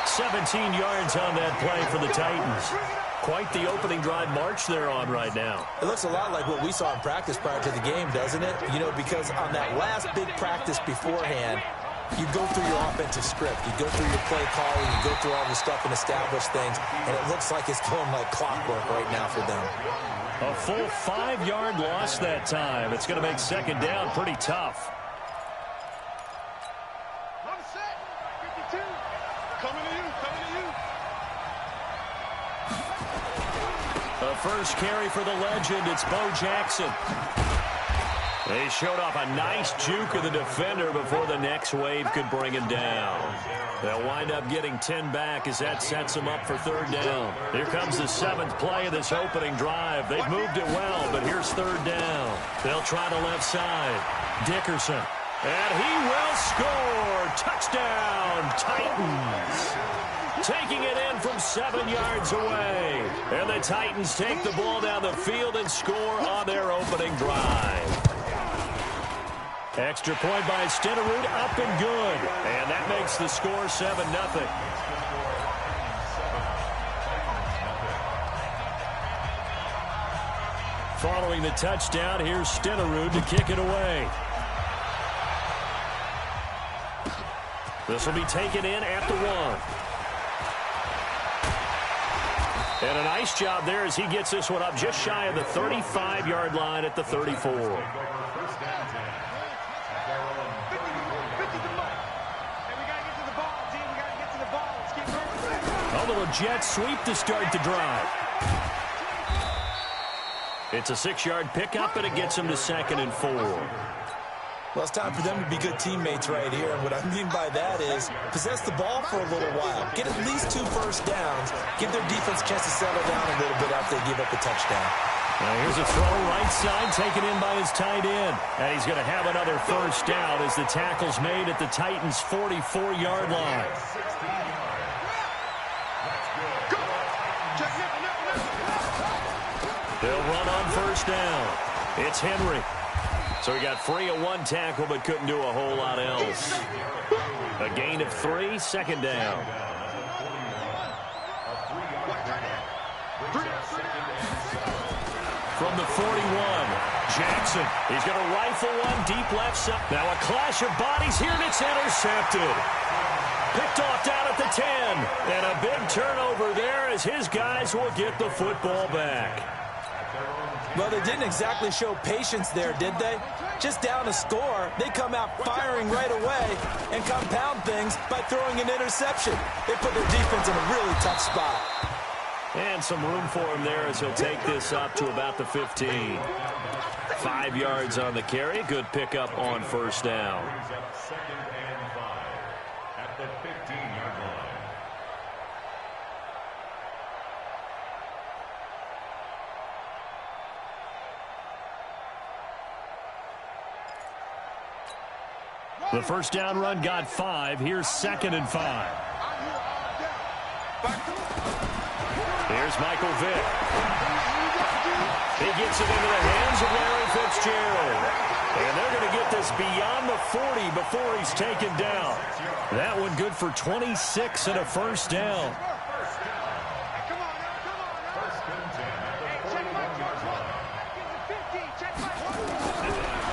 17 yards on that play for the Titans. Quite the opening drive march they're on right now. It looks a lot like what we saw in practice prior to the game, doesn't it? You know, because on that last big practice beforehand, you go through your offensive script. You go through your play calling. You go through all the stuff and establish things. And it looks like it's going like clockwork right now for them. A full 5-yard loss that time. It's going to make 2nd down pretty tough. Run set. 52. Coming to you. Coming to you. The first carry for the legend. It's Bo Jackson. They showed off a nice juke of the defender before the next wave could bring him down. They'll wind up getting 10 back as that sets them up for 3rd down. Here comes the 7th play of this opening drive. They've moved it well, but here's 3rd down. They'll try the left side. Dickerson. And he will score. Touchdown, Titans. Taking it in from 7 yards away. And the Titans take the ball down the field and score on their opening drive. Extra point by Stenerud, up and good. And that makes the score 7-0. Following the touchdown, here's Stenerud to kick it away. This will be taken in at the 1. And a nice job there as he gets this one up just shy of the 35-yard line at the 34. A little jet sweep to start the drive. It's a 6-yard pickup, and it gets him to 2nd and 4. Well, it's time for them to be good teammates right here. And what I mean by that is possess the ball for a little while. Get at least 2 first downs. Give their defense a chance to settle down a little bit after they give up the touchdown. Now here's a throw right side taken in by his tight end. And he's going to have another first down as the tackle's made at the Titans' 44-yard line. They'll run on first down. It's Henry. So he got free of 1 tackle but couldn't do a whole lot else. A gain of 3, 2nd down. From the 41, Jackson. He's going to rifle one deep left side. Now a clash of bodies here, and it's intercepted. Picked off down at the 10. And a big turnover there as his guys will get the football back. Well, they didn't exactly show patience there, did they? Just down a score, they come out firing right away and compound things by throwing an interception. They put their defense in a really tough spot. And some room for him there as he'll take this up to about the 15. 5 yards on the carry. Good pickup on first down. Second and 5 at the 15-yard line. The first down run got 5. Here's 2nd and 5. Here's Michael Vick. He gets it into the hands of Larry Fitzgerald. And they're going to get this beyond the 40 before he's taken down. That one good for 26 and a first down.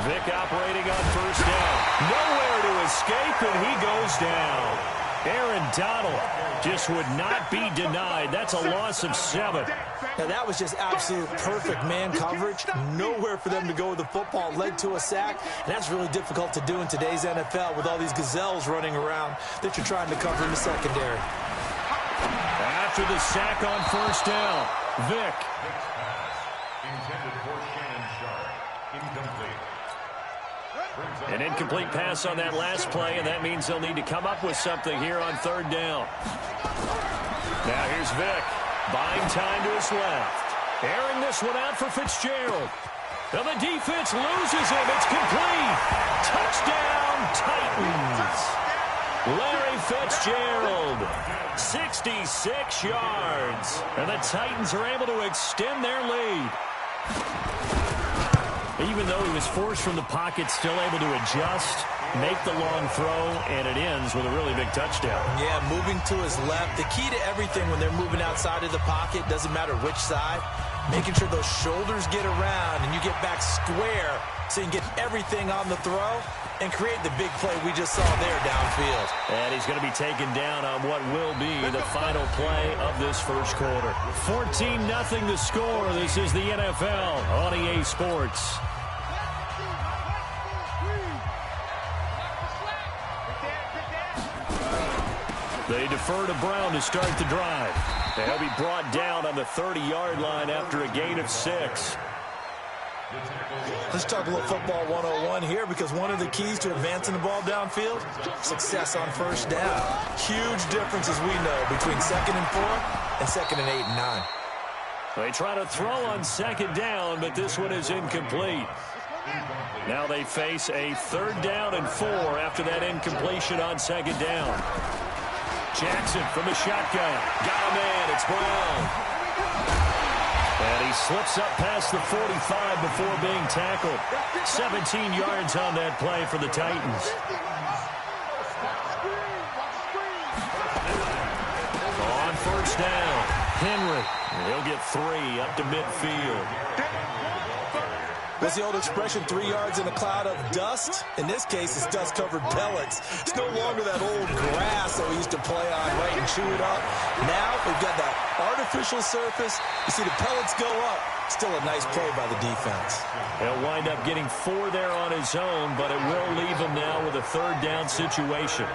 Vic operating on first down. Nowhere to escape, and he goes down. Aaron Donald just would not be denied. That's a loss of 7. Now, that was just absolute perfect man coverage. Nowhere for them to go with the football. Led to a sack. And that's really difficult to do in today's NFL with all these gazelles running around that you're trying to cover in the secondary. After the sack on first down, Vic. Intended for Shannon Sharp. Incomplete. An incomplete pass on that last play, and that means they'll need to come up with something here on third down. Now here's Vic, buying time to his left. Airing this one out for Fitzgerald. Now the defense loses him. It's complete. Touchdown, Titans. Larry Fitzgerald, 66 yards. And the Titans are able to extend their lead. Even though he was forced from the pocket, still able to adjust, make the long throw, and it ends with a really big touchdown. Yeah, moving to his left. The key to everything when they're moving outside of the pocket, doesn't matter which side, making sure those shoulders get around and you get back square so you can get everything on the throw and create the big play we just saw there downfield. And he's going to be taken down on what will be the final play of this first quarter. 14-0 the score. This is the NFL on EA Sports. They defer to Brown to start the drive. They'll be brought down on the 30-yard line after a gain of 6. Let's talk a little football 101 here, because one of the keys to advancing the ball downfield, success on first down. Huge difference, as we know, between 2nd and 4 and 2nd and 8 and 9. They try to throw on 2nd down, but this one is incomplete. Now they face a 3rd down and 4 after that incompletion on 2nd down. Jackson from the shotgun. Got a man. It's Brown. And he slips up past the 45 before being tackled. 17 yards on that play for the Titans. On first down, Henry. He'll get 3 up to midfield. What's the old expression, 3 yards in a cloud of dust? In this case, it's dust-covered pellets. It's no longer that old grass that we used to play on, right, and chew it up. Now we've got that artificial surface. You see the pellets go up. Still a nice play by the defense. He'll wind up getting 4 there on his own, but it will leave him now with a 3rd down situation.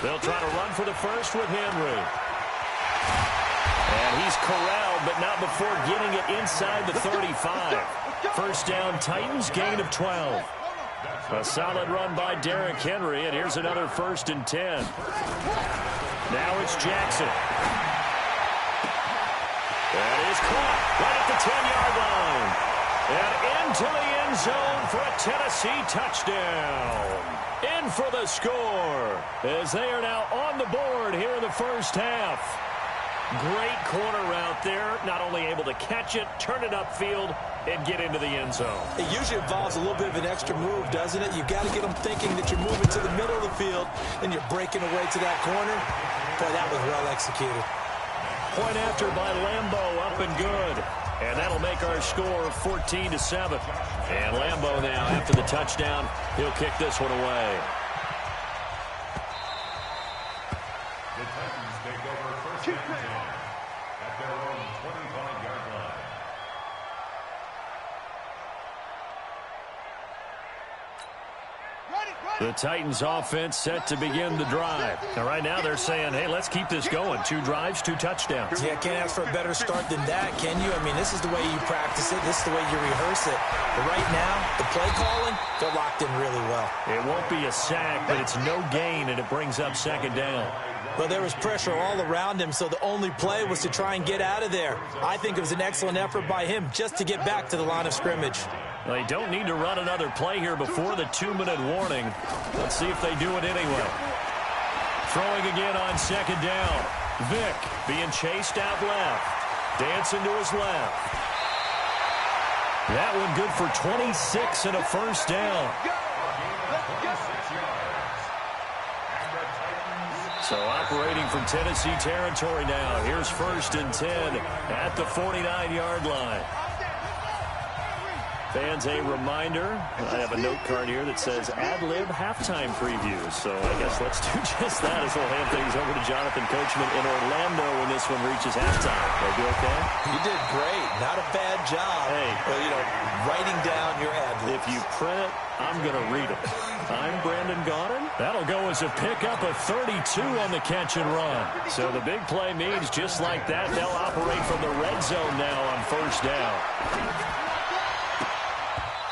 They'll try to run for the first with Henry. And he's corralled, but not before getting it inside the 35. First down, Titans, gain of 12. A solid run by Derrick Henry, and here's another 1st and 10. Now it's Jackson. That is caught right at the 10-yard line. And into the end zone for a Tennessee touchdown. In for the score, as they are now on the board here in the first half. Great corner route there, not only able to catch it, turn it upfield, and get into the end zone. It usually involves a little bit of an extra move, doesn't it? You've got to get them thinking that you're moving to the middle of the field, and you're breaking away to that corner. Boy, that was well executed. Point after by Lambeau, up and good. And that'll make our score 14-7. And Lambeau now, after the touchdown, he'll kick this one away. The Titans take over 1st and 10 at their own 25-yard line. The Titans offense set to begin the drive. Now, right now they're saying, hey, let's keep this going. 2 drives, 2 touchdowns. Yeah, can't ask for a better start than that, can you? I mean, this is the way you practice it. This is the way you rehearse it. But right now, the play calling, they're locked in really well. It won't be a sack, but it's no gain, and it brings up 2nd down. Well, there was pressure all around him, so the only play was to try and get out of there. I think it was an excellent effort by him just to get back to the line of scrimmage. They don't need to run another play here before the 2-minute warning. Let's see if they do it anyway. Throwing again on second down. Vick being chased out left. Dancing to his left. That one good for 26 and a first down. So operating from Tennessee territory now. Here's 1st and 10 at the 49-yard line. Fans, a reminder, I have a note card here that says ad-lib halftime previews. So I guess let's do just that as we'll hand things over to Jonathan Coachman in Orlando when this one reaches halftime. They do okay? You did great. Not a bad job. Hey. Well, writing down your ad-libs. If you print it, I'm going to read it. I'm Brandon Gaudin. That'll go as a pickup of 32 on the catch and run. So the big play means just like that, they'll operate from the red zone now on 1st down.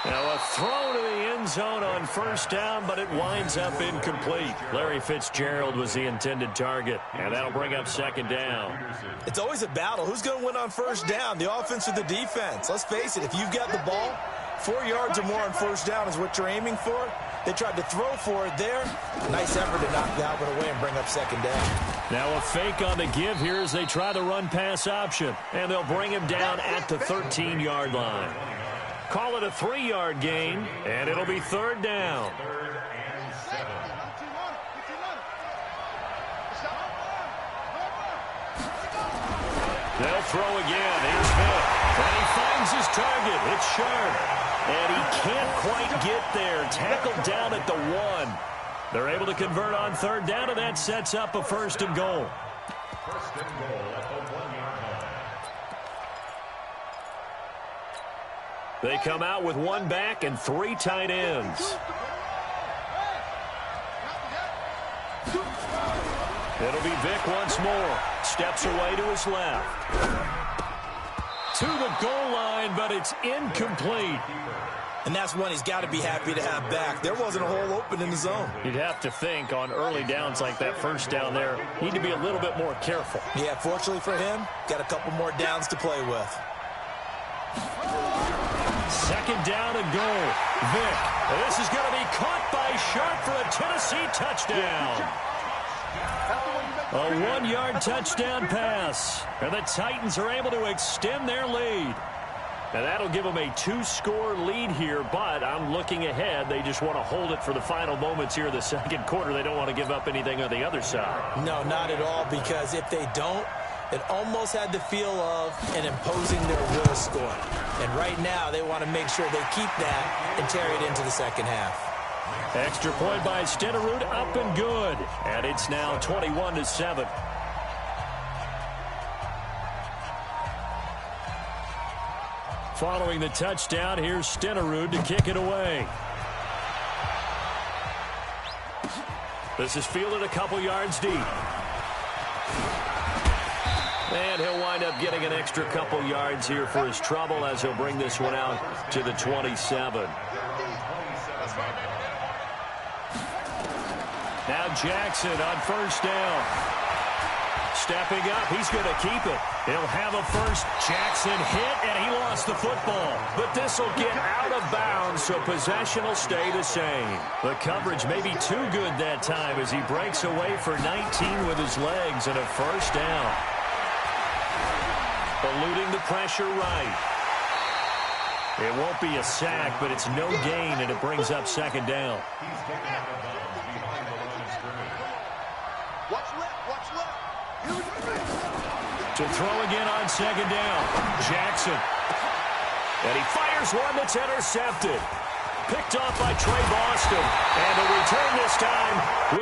Now a throw to the end zone on 1st down, but it winds up incomplete. Larry Fitzgerald was the intended target, and that'll bring up 2nd down. It's always a battle. Who's going to win on 1st down, the offense or the defense? Let's face it, if you've got the ball, 4 yards or more on 1st down is what you're aiming for. They tried to throw for it there. Nice effort to knock that one away and bring up 2nd down. Now a fake on the give here as they try the run-pass option, and they'll bring him down at the 13-yard line. Call it a 3-yard gain, and it'll be 3rd down. They'll throw again. Here's Vick. And he finds his target. It's sharp. And he can't quite get there. Tackled down at the 1. They're able to convert on 3rd down, and that sets up a 1st and goal. 1st and goal at the 1-yard line. They come out with 1 back and 3 tight ends. It'll be Vick once more. Steps away to his left. To the goal line, but it's incomplete. And that's one he's got to be happy to have back. There wasn't a hole open in the zone. You'd have to think on early downs like that 1st down there, need to be a little bit more careful. Yeah, fortunately for him, got a couple more downs to play with. 2nd down and goal. Vick. And this is going to be caught by Sharp for a Tennessee touchdown. A 1-yard touchdown pass. And the Titans are able to extend their lead. And that'll give them a 2-score lead here, but I'm looking ahead. They just want to hold it for the final moments here in the 2nd quarter. They don't want to give up anything on the other side. No, not at all, because if they don't, it almost had the feel of an imposing their will score. And right now, they want to make sure they keep that and carry it into the 2nd half. Extra point by Stenerud, up and good. And it's now 21-7. Following the touchdown, here's Stenerud to kick it away. This is fielded a couple yards deep. And he'll wind up getting an extra couple yards here for his trouble as he'll bring this one out to the 27. Now Jackson on 1st down. Stepping up, he's going to keep it. He'll have a first. Jackson hit, and he lost the football. But this will get out of bounds, so possession will stay the same. The coverage may be too good that time as he breaks away for 19 with his legs and a 1st down. Eluding the pressure right. It won't be a sack, but it's no gain, and it brings up 2nd down. He's taken out of bounds behind the line of scrimmage. Watch left, watch left. Here we go. To throw again on 2nd down. Jackson. And he fires one that's intercepted. Picked off by Trey Boston. And the return this time.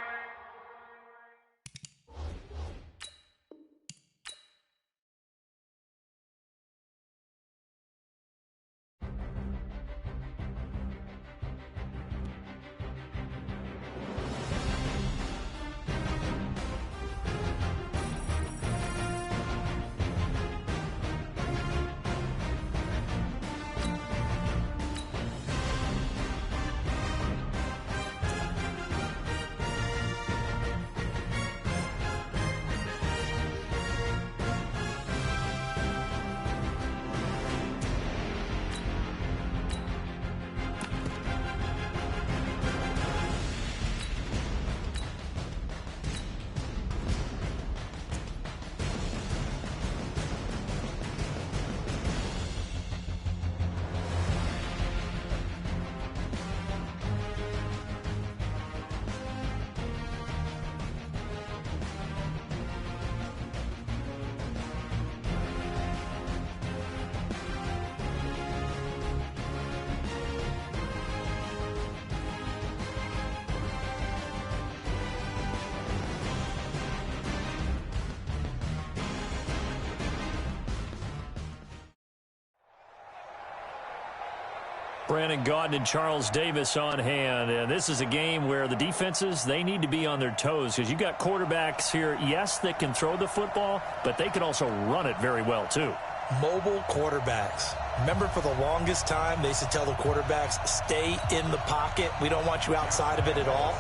Brandon Gaudin and Charles Davis on hand. And this is a game where the defenses, they need to be on their toes because you've got quarterbacks here, yes, that can throw the football, but they can also run it very well, too. Mobile quarterbacks. Remember, for the longest time, they used to tell the quarterbacks, stay in the pocket. We don't want you outside of it at all.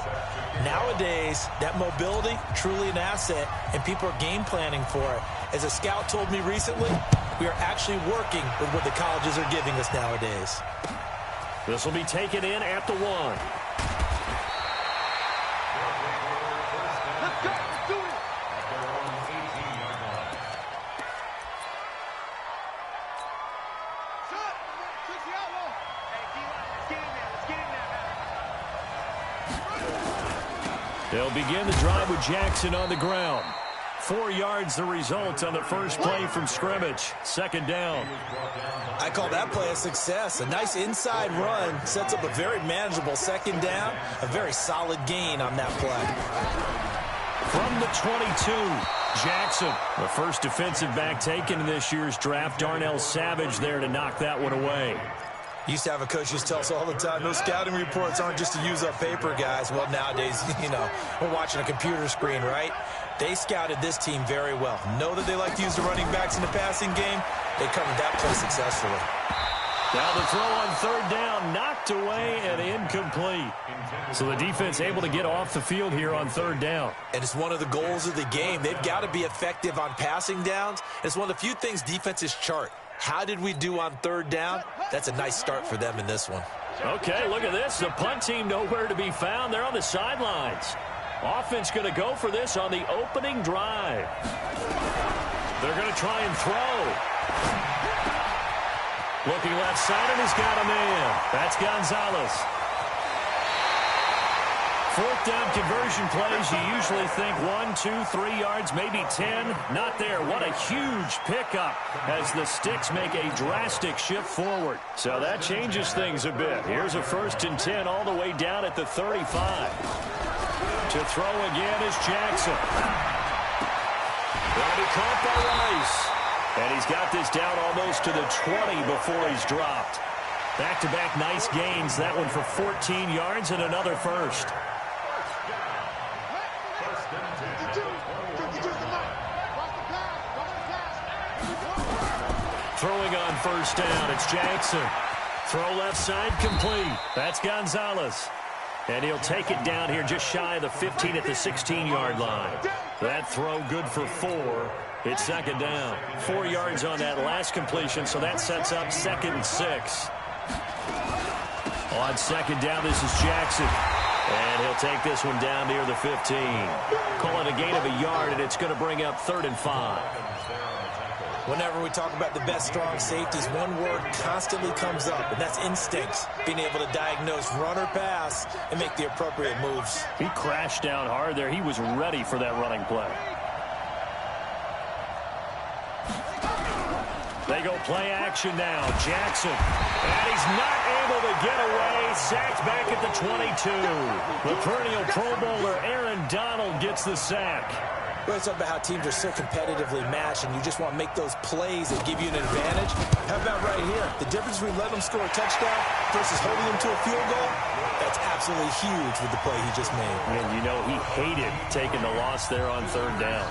Nowadays, that mobility, truly an asset, and people are game planning for it. As a scout told me recently, we are actually working with what the colleges are giving us nowadays. This will be taken in at the 1. Let's go. Let's do it. Shot. Switch the outlaw. Hey, D-line, let's get in there. Let's get in there, man. They'll begin the drive with Jackson on the ground. 4 yards the result on the first play from scrimmage. Second down. I call that play a success. A nice inside run sets up a very manageable second down. A very solid gain on that play. From the 22, Jackson, the first defensive back taken in this year's draft. Darnell Savage there to knock that one away. Used to have a coach who tell us all the time, those scouting reports aren't just to use up paper, guys. Well, nowadays, we're watching a computer screen, right? They scouted this team very well. Know that they like to use the running backs in the passing game. They covered that play successfully. Now the throw on third down, knocked away and incomplete. So the defense able to get off the field here on third down. And it's one of the goals of the game. They've got to be effective on passing downs. It's one of the few things defenses chart. How did we do on third down? That's a nice start for them in this one. Okay, look at this. The punt team nowhere to be found. They're on the sidelines. Offense going to go for this on the opening drive. They're going to try and throw. Looking left side, and he's got a man. That's Gonzalez. Fourth down conversion plays, you usually think 1, 2, 3 yards, maybe 10. Not there. What a huge pickup as the Sticks make a drastic shift forward. So that changes things a bit. Here's a 1st and 10 all the way down at the 35. To throw again is Jackson. That'll be caught by Rice. And he's got this down almost to the 20 before he's dropped. Back-to-back nice gains. That one for 14 yards and another first. Throwing on first down, it's Jackson. Throw left side complete. That's Gonzalez. And he'll take it down here just shy of the 15 at the 16-yard line. That throw good for 4. It's second down. 4 yards on that last completion, so that sets up 2nd and 6. On second down, this is Jackson. And he'll take this one down near the 15. Call it a gain of a yard, and it's going to bring up 3rd and 5. Whenever we talk about the best strong safeties, one word constantly comes up, and that's instincts. Being able to diagnose run or pass and make the appropriate moves. He crashed down hard there. He was ready for that running play. They go play action now. Jackson. And he's not able to get away. Sacked back at the 22. The perennial Pro Bowler Aaron Donald gets the sack. We're talking about how teams are so competitively matched, and you just want to make those plays that give you an advantage. How about right here? The difference between letting them score a touchdown versus holding them to a field goal, that's absolutely huge with the play he just made. And you know he hated taking the loss there on third down.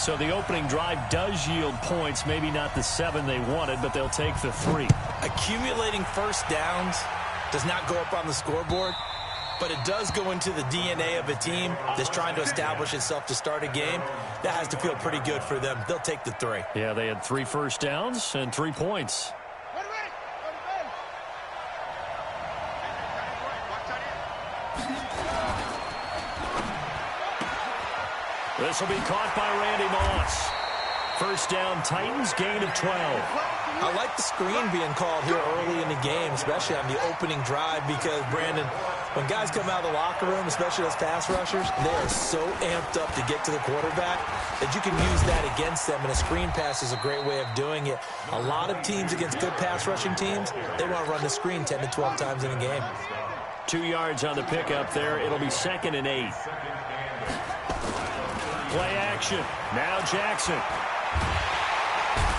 So the opening drive does yield points, maybe not the 7 they wanted, but they'll take the 3. Accumulating first downs does not go up on the scoreboard, but it does go into the DNA of a team that's trying to establish itself to start a game. That has to feel pretty good for them. They'll take the 3. Yeah, they had 3 first downs and 3 points. This will be caught by Randy Moss. First down, Titans, gain of 12. I like the screen being called here early in the game, especially on the opening drive, because, Brandon, when guys come out of the locker room, especially those pass rushers, they are so amped up to get to the quarterback that you can use that against them, and a screen pass is a great way of doing it. A lot of teams against good pass rushing teams, they want to run the screen 10 to 12 times in a game. 2 yards on the pickup there. It'll be 2nd and 8. Play action. Now Jackson.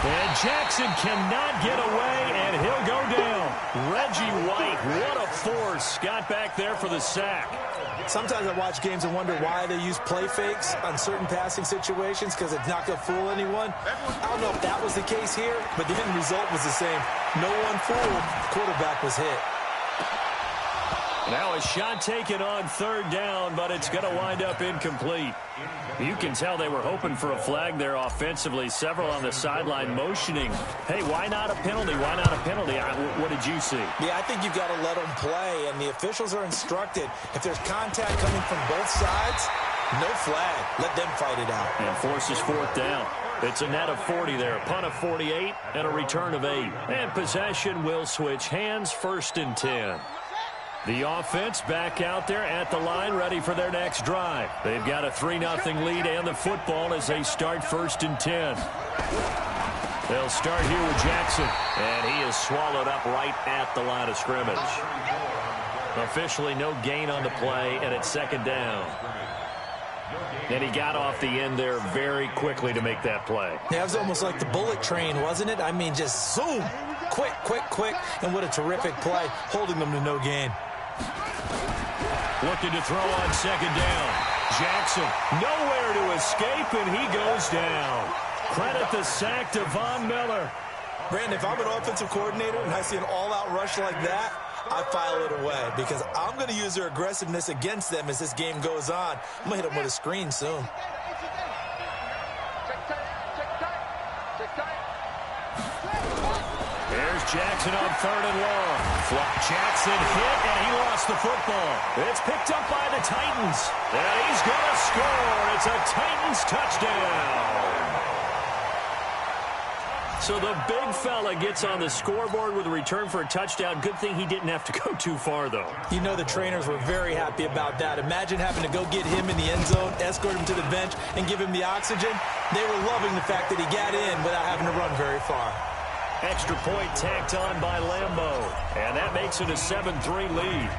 And Jackson cannot get away, and he'll go down. Reggie White, what a force. Got back there for the sack. Sometimes I watch games and wonder why they use play fakes on certain passing situations, because it's not going to fool anyone. I don't know if that was the case here, but the end result was the same. No one fooled. The quarterback was hit. Now a shot taken on third down, but it's going to wind up incomplete. You can tell they were hoping for a flag there offensively. Several on the sideline motioning. Hey, why not a penalty? Why not a penalty? What did you see? Yeah, I think you've got to let them play, and the officials are instructed. If there's contact coming from both sides, no flag. Let them fight it out. And forces fourth down. It's a net of 40 there. A punt of 48 and a return of 8. And possession will switch hands, 1st and 10. The offense back out there at the line, ready for their next drive. They've got a 3-0 lead and the football as they start 1st and 10. They'll start here with Jackson, and he is swallowed up right at the line of scrimmage. Officially no gain on the play, and it's 2nd down. And he got off the end there very quickly to make that play. Yeah, it was almost like the bullet train, wasn't it? I mean, just zoom. Quick, quick, quick. And what a terrific play, holding them to no gain. Looking to throw on 2nd down. Jackson nowhere to escape, and he goes down. Credit the sack to Von Miller. Brandon, if I'm an offensive coordinator and I see an all-out rush like that, I file it away because I'm going to use their aggressiveness against them as this game goes on. I'm going to hit them with a screen soon. Here's Jackson on 3rd and long. Jackson hit, and he lost the football. It's picked up by the Titans, and he's going to score. It's a Titans touchdown. So the big fella gets on the scoreboard with a return for a touchdown. Good thing he didn't have to go too far, though. You know the trainers were very happy about that. Imagine having to go get him in the end zone, escort him to the bench, and give him the oxygen. They were loving the fact that he got in without having to run very far. Extra point tacked on by Lambeau, and that makes it a 7-3 lead.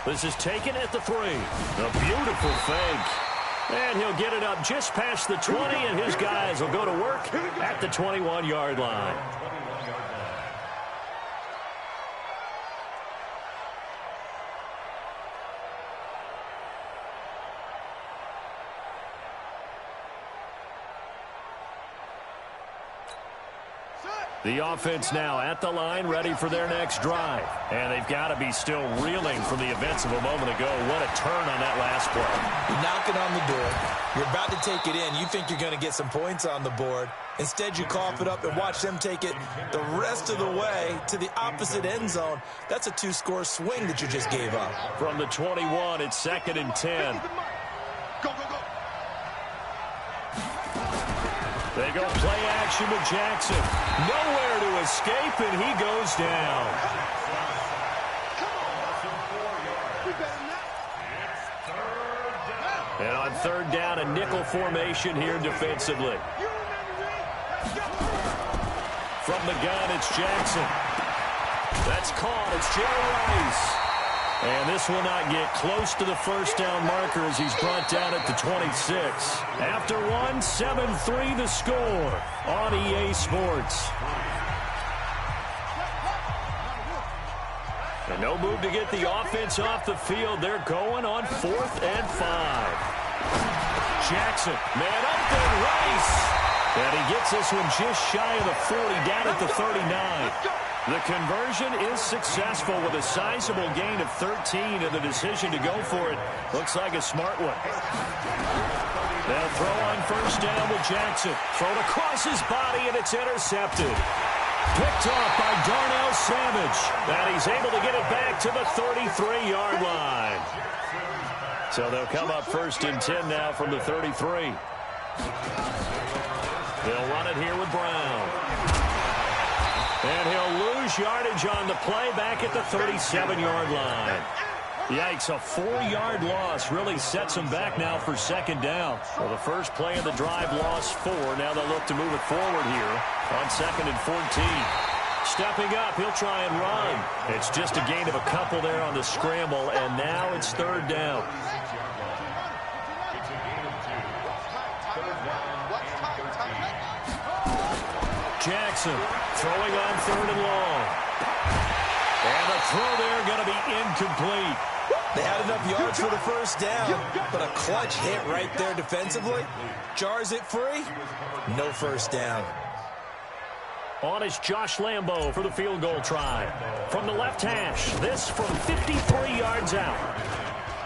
This is taken at the 3. A beautiful fake. And he'll get it up just past the 20, and his guys will go to work at the 21-yard line. The offense now at the line, ready for their next drive. And they've got to be still reeling from the events of a moment ago. What a turn on that last play. You're knocking on the door. You're about to take it in. You think you're going to get some points on the board. Instead, you cough it up and watch them take it the rest of the way to the opposite end zone. That's a 2-score swing that you just gave up. From the 21, it's 2nd and 10. Go, go, go. They go play action with Jackson. Nowhere to escape, and he goes down. And on 3rd down, a nickel formation here defensively. From the gun, it's Jackson. That's caught. It's Jerry Rice. And this will not get close to the 1st down marker as he's brought down at the 26. After 7-3 the score on EA Sports. And no move to get the offense off the field. They're going on 4th and 5. Jackson, man open, Rice. And he gets this one just shy of the 40, down at the 39. The conversion is successful with a sizable gain of 13, and the decision to go for it looks like a smart one. They'll throw on 1st down with Jackson. Thrown across his body, and it's intercepted. Picked off by Darnell Savage. And he's able to get it back to the 33-yard line. So they'll come up 1st and 10 now from the 33. They'll run it here with Brown. And he'll lose yardage on the play back at the 37-yard line. Yikes, a 4-yard loss really sets them back now for 2nd down. Well, the first play of the drive lost 4. Now they'll look to move it forward here on 2nd and 14. Stepping up, he'll try and run. It's just a gain of a couple there on the scramble, and now it's 3rd down. Jackson throwing on 3rd and long. And the throw there going to be incomplete. They had enough yards for the first down, but a clutch hit right there defensively. Jars it free. No first down. On is Josh Lambo for the field goal try. From the left hash, this from 53 yards out.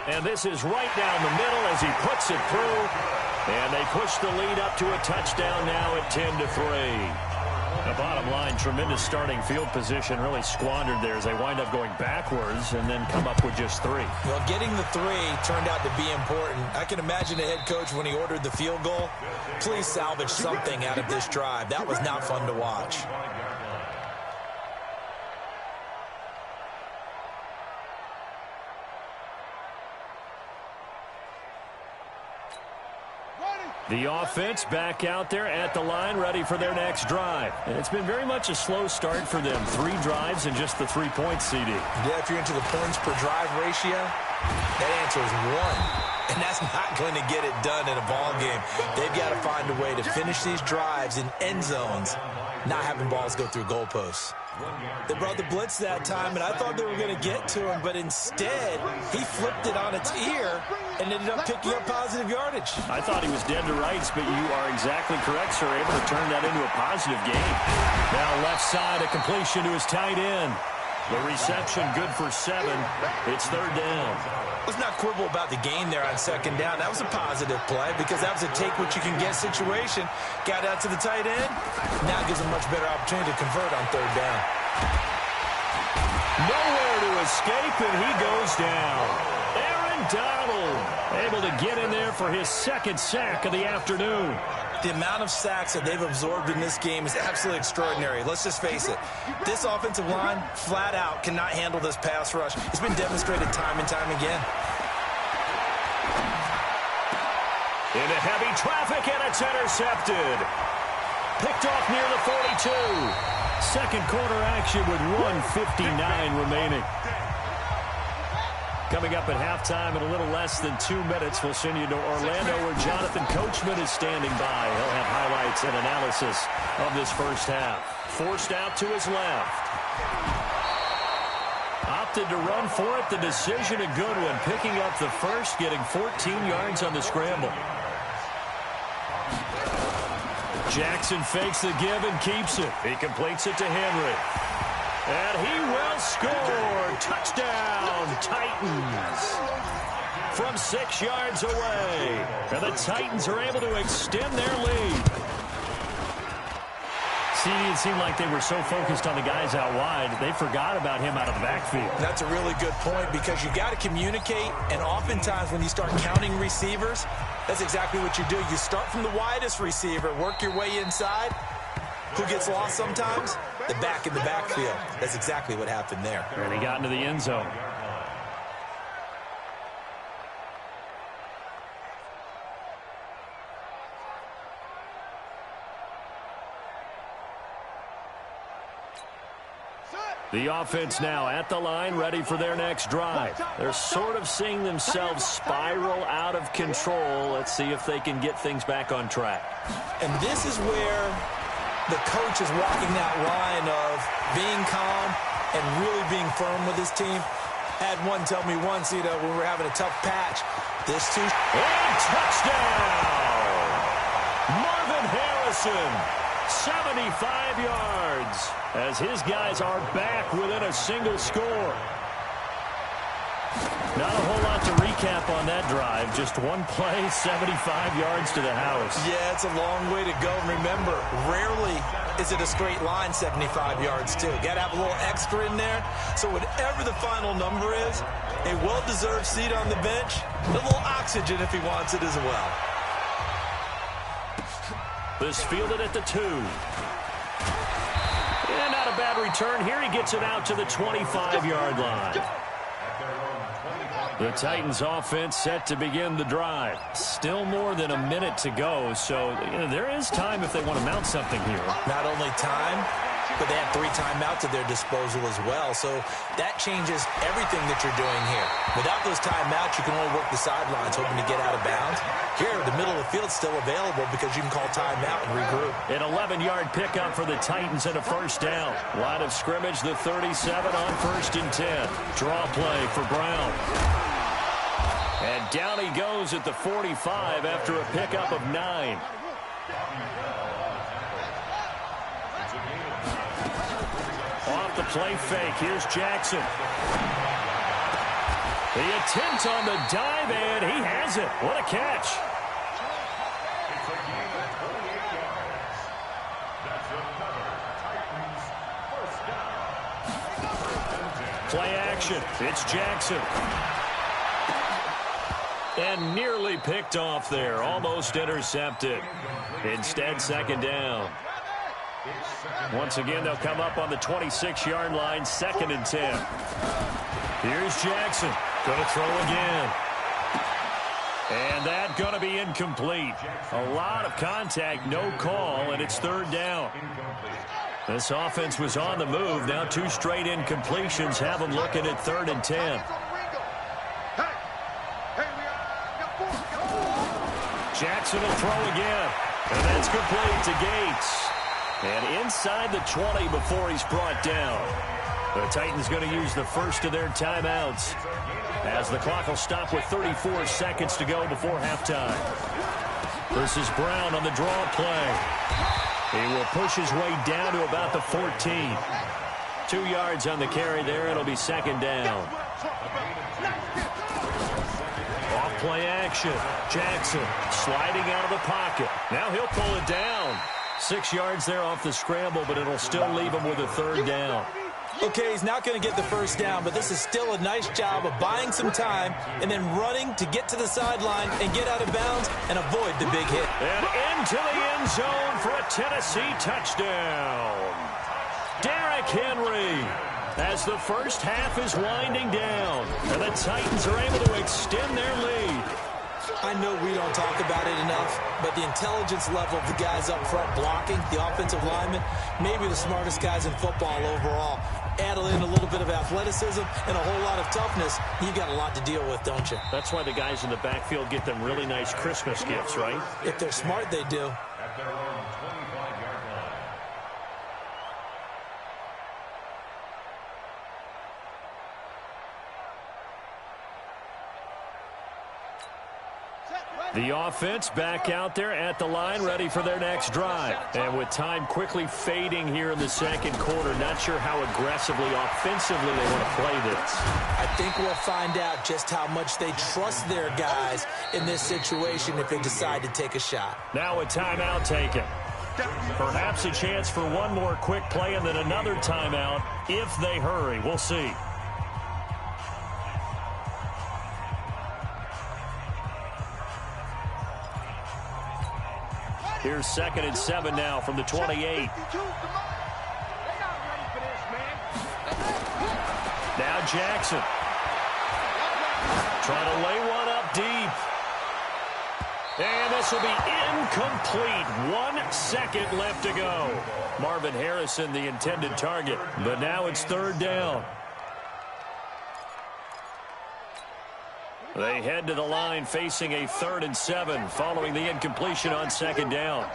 And this is right down the middle as he puts it through. And they push the lead up to a touchdown now at 10-3. The bottom line, tremendous starting field position, really squandered there as they wind up going backwards and then come up with just 3. Well, getting the 3 turned out to be important. I can imagine the head coach when he ordered the field goal. Please salvage something out of this drive. That was not fun to watch. The offense back out there at the line, ready for their next drive. And it's been very much a slow start for them. 3 drives and just the 3 points, CD. Yeah, if you're into the points per drive ratio, that answer is 1. And that's not going to get it done in a ball game. They've got to find a way to finish these drives in end zones, not having balls go through goalposts. They brought the blitz that time, and I thought they were going to get to him, but instead, he flipped it on its ear and ended up picking up positive yardage. I thought he was dead to rights, but you are exactly correct, sir. Able to turn that into a positive gain. Now left side, a completion to his tight end. The reception good for 7. It's 3rd down. Let's not quibble about the gain there on 2nd down. That was a positive play because that was a take-what-you-can-get situation. Got out to the tight end. Now gives him a much better opportunity to convert on 3rd down. Nowhere to escape, and he goes down. Aaron Donald able to get in there for his 2nd sack of the afternoon. The amount of sacks that they've absorbed in this game is absolutely extraordinary. Let's just face it. This offensive line, flat out, cannot handle this pass rush. It's been demonstrated time and time again. Into heavy traffic, and it's intercepted. Picked off near the 42. 2nd quarter action with 1:59 remaining. Coming up at halftime in a little less than 2 minutes, we'll send you to Orlando where Jonathan Coachman is standing by. He'll have highlights and analysis of this first half. Forced out to his left. Opted to run for it. The decision a good one. Picking up the first, getting 14 yards on the scramble. Jackson fakes the give and keeps it. He completes it to Henry. And he will score. Touchdown, Titans. From 6 yards away. And the Titans are able to extend their lead. CD, it seemed like they were so focused on the guys out wide, they forgot about him out of the backfield. That's a really good point because you got to communicate, and oftentimes when you start counting receivers, that's exactly what you do. You start from the widest receiver, work your way inside. Who gets lost sometimes? The back in the backfield. That's exactly what happened there. And he got into the end zone. The offense now at the line, ready for their next drive. They're sort of seeing themselves spiral out of control. Let's see if they can get things back on track. And this is where the coach is walking that line of being calm and really being firm with his team. Had one tell me once, when we were having a tough patch, this too. And touchdown! Marvin Harrison, 75 yards, as his guys are back within a single score. Not a whole lot to recap on that drive. Just one play, 75 yards to the house. Yeah, it's a long way to go. Remember, rarely is it a straight line 75 yards, too. Got to have a little extra in there. So whatever the final number is, a well-deserved seat on the bench, a little oxygen if he wants it as well. This fielded at the 2. And not a bad return here. He gets it out to the 25-yard line. The Titans offense set to begin the drive. Still more than a minute to go, so there is time if they want to mount something here. Not only time, but they have 3 timeouts at their disposal as well. So that changes everything that you're doing here. Without those timeouts, you can only work the sidelines, hoping to get out of bounds. Here, the middle of the field's still available because you can call timeout and regroup. An 11-yard pickup for the Titans and a first down. Line of scrimmage, the 37 on 1st and 10. Draw play for Brown. And down he goes at the 45 after a pickup of 9. Off the play fake. Here's Jackson. The attempt on the dive, and he has it. What a catch. Play action. It's Jackson. And nearly picked off there. Almost intercepted. Instead, second down. Once again, they'll come up on the 26-yard line, 2nd and 10. Here's Jackson. Going to throw again. And that going to be incomplete. A lot of contact, no call, and it's 3rd down. This offense was on the move. Now 2 straight incompletions have them looking at 3rd and 10. Jackson will throw again. And that's complete to Gates. And inside the 20 before he's brought down. The Titans going to use the first of their timeouts as the clock will stop with 34 seconds to go before halftime. This is Brown on the draw play. He will push his way down to about the 14. 2 yards on the carry there. It'll be 2nd down. Off play action. Jackson sliding out of the pocket. Now he'll pull it down. 6 yards there off the scramble, but it'll still leave him with a 3rd down. Okay, he's not going to get the first down, but this is still a nice job of buying some time and then running to get to the sideline and get out of bounds and avoid the big hit. And into the end zone for a Tennessee touchdown. Derrick Henry as the first half is winding down. And the Titans are able to extend their lead. I know we don't talk about it enough, but the intelligence level of the guys up front blocking, the offensive linemen, maybe the smartest guys in football overall. Add in a little bit of athleticism and a whole lot of toughness, you got a lot to deal with, don't you? That's why the guys in the backfield get them really nice Christmas gifts, right? If they're smart, they do. At their own 25-yard line. The offense back out there at the line, ready for their next drive. And with time quickly fading here in the 2nd quarter, not sure how aggressively, offensively they want to play this. I think we'll find out just how much they trust their guys in this situation if they decide to take a shot. Now a timeout taken. Perhaps a chance for one more quick play and then another timeout if they hurry. We'll see. Here's 2nd and 7 now from the 28. Now Jackson. Trying to lay one up deep. And this will be incomplete. 1 second left to go. Marvin Harrison, the intended target. But now it's 3rd down. They head to the line facing a 3rd and 7 following the incompletion on 2nd down.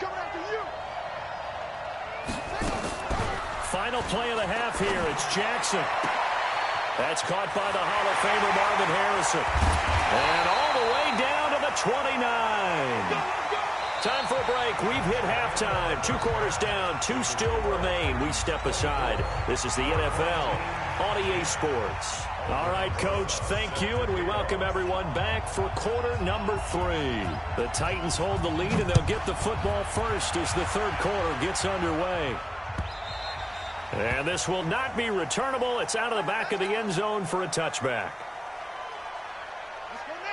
Final play of the half here. It's Jackson. That's caught by the Hall of Famer Marvin Harrison. And all the way down to the 29. Time for a break. We've hit halftime. 2 quarters down. 2 still remain. We step aside. This is the NFL on EA Sports. All right, Coach, thank you, and we welcome everyone back for quarter number 3. The Titans hold the lead, and they'll get the football first as the 3rd quarter gets underway. And this will not be returnable. It's out of the back of the end zone for a touchback.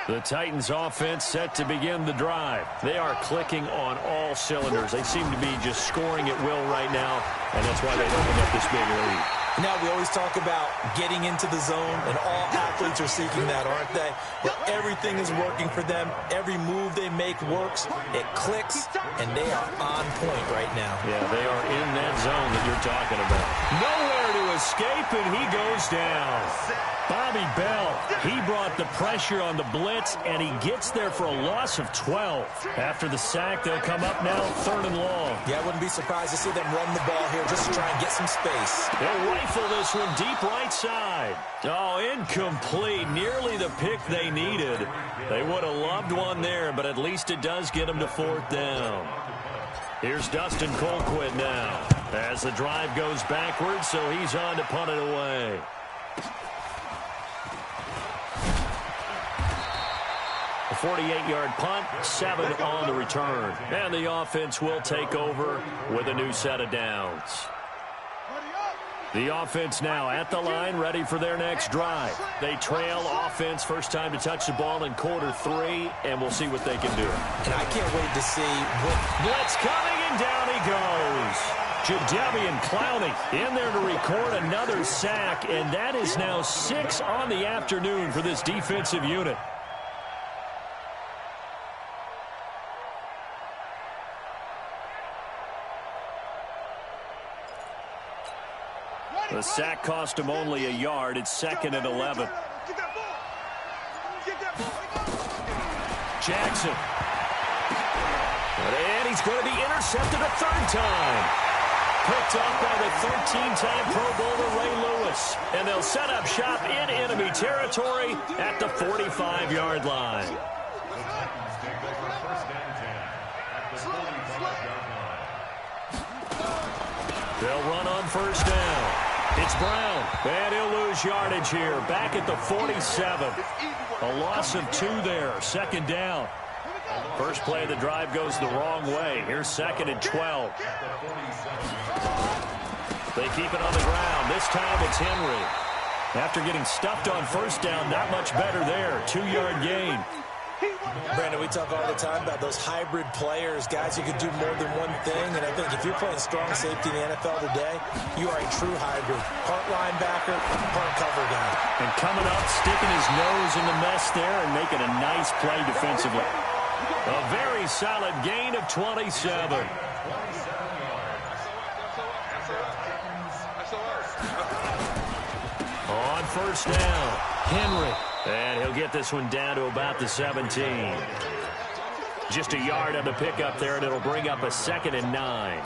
The Titans offense set to begin the drive. They are clicking on all cylinders. They seem to be just scoring at will right now, and that's why they've opened up this big lead. Now, we always talk about getting into the zone, and all athletes are seeking that, aren't they? But everything is working for them. Every move they make works. It clicks, and they are on point right now. Yeah, they are in that zone that you're talking about. Nowhere to escape, and he goes down. Bobby Bell, he brought the pressure on the blitz, and he gets there for a loss of 12. After the sack, they'll come up now 3rd and long. Yeah, I wouldn't be surprised to see them run the ball here just to try and get some space. They'll rifle this one deep right side. Oh, incomplete. Nearly the pick they needed. They would have loved one there, but at least it does get them to 4th down. Here's Dustin Colquitt now as the drive goes backwards, so he's on to punt it away. A 48-yard punt, 7 on the return. And the offense will take over with a new set of downs. The offense now at the line, ready for their next drive. They trail offense, first time to touch the ball in quarter 3, and we'll see what they can do. And I can't wait to see what... Blitz coming, and down he goes. Jadeveon Clowney in there to record another sack, and that is now 6 on the afternoon for this defensive unit. The sack cost him only a yard. It's 2nd and 11. Jackson. And he's going to be intercepted a 3rd time. Picked off by the 13-time Pro Bowler Ray Lewis. And they'll set up shop in enemy territory at the 45-yard line. They'll run on 1st down. It's Brown, and he'll lose yardage here. Back at the 47. A loss of 2 there, 2nd down. First play of the drive goes the wrong way. Here's 2nd and 12. They keep it on the ground. This time it's Henry. After getting stuffed on 1st down, not much better there. 2-yard gain. Brandon, we talk all the time about those hybrid players, guys who can do more than one thing. And I think if you're playing strong safety in the NFL today, you are a true hybrid. Part linebacker, part cover guy. And coming up, sticking his nose in the mess there and making a nice play defensively. A very solid gain of 27. On 1st down, Henry. And he'll get this one down to about the 17. Just a yard on the pickup there, and it'll bring up a 2nd and 9.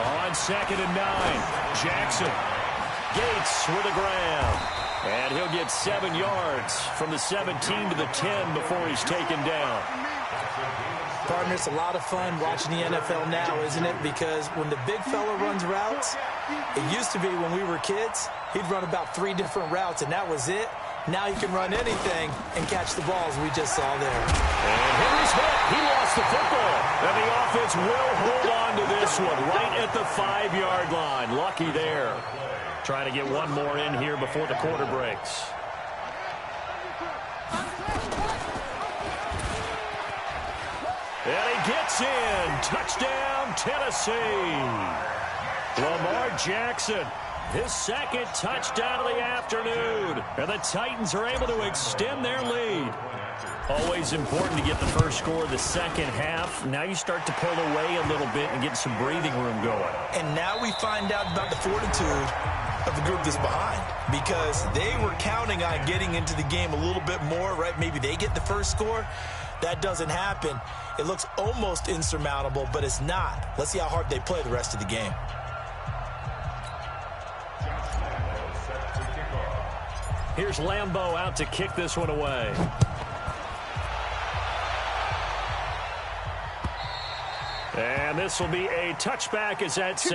On 2nd and 9, Jackson. Gates with a grab. And he'll get 7 yards from the 17 to the 10 before he's taken down. Partner, it's a lot of fun watching the NFL now, isn't it? Because when the big fella runs routes, it used to be when we were kids, he'd run about 3 different routes, and that was it. Now he can run anything and catch the balls we just saw there. And Henry's hit. He lost the football. And the offense will hold on to this one right at the 5-yard line. Lucky there. Trying to get one more in here before the quarter breaks. And he gets in. Touchdown, Tennessee. Lamar Jackson, his 2nd touchdown of the afternoon. And the Titans are able to extend their lead. Always important to get the first score of the 2nd half. Now you start to pull away a little bit and get some breathing room going. And now we find out about the fortitude of the group that's behind, because they were counting on getting into the game a little bit more, right? Maybe they get the first score. That doesn't happen. It looks almost insurmountable, but it's not. Let's see how hard they play the rest of the game. Here's Lambeau out to kick this one away. And this will be a touchback as that's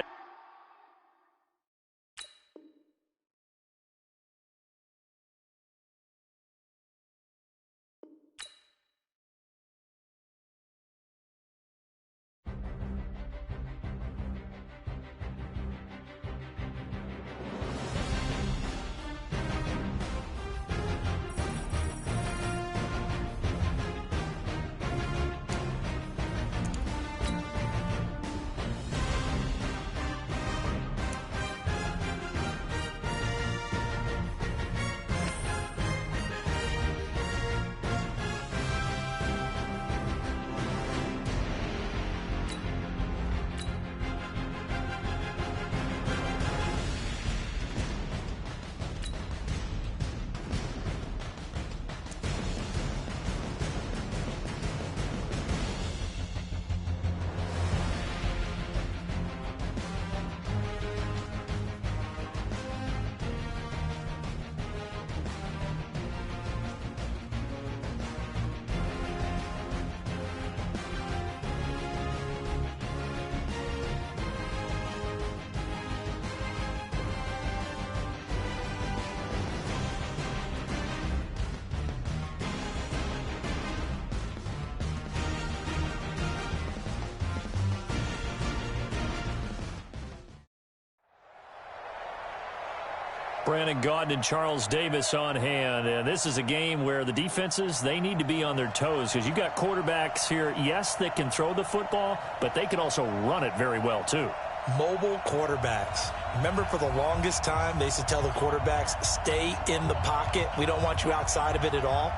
Brandon Gaudin and Charles Davis on hand. And this is a game where the defenses, they need to be on their toes because you've got quarterbacks here, yes, that can throw the football, but they can also run it very well too. Mobile quarterbacks. Remember, for the longest time, they used to tell the quarterbacks, stay in the pocket. We don't want you outside of it at all.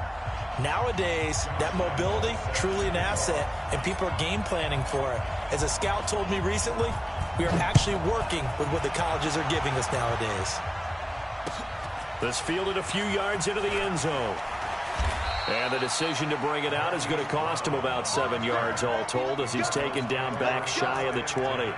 Nowadays, that mobility, truly an asset, and people are game planning for it. As a scout told me recently, we are actually working with what the colleges are giving us nowadays. This fielded a few yards into the end zone. And the decision to bring it out is going to cost him about 7 yards all told as he's taken down back shy of the 20.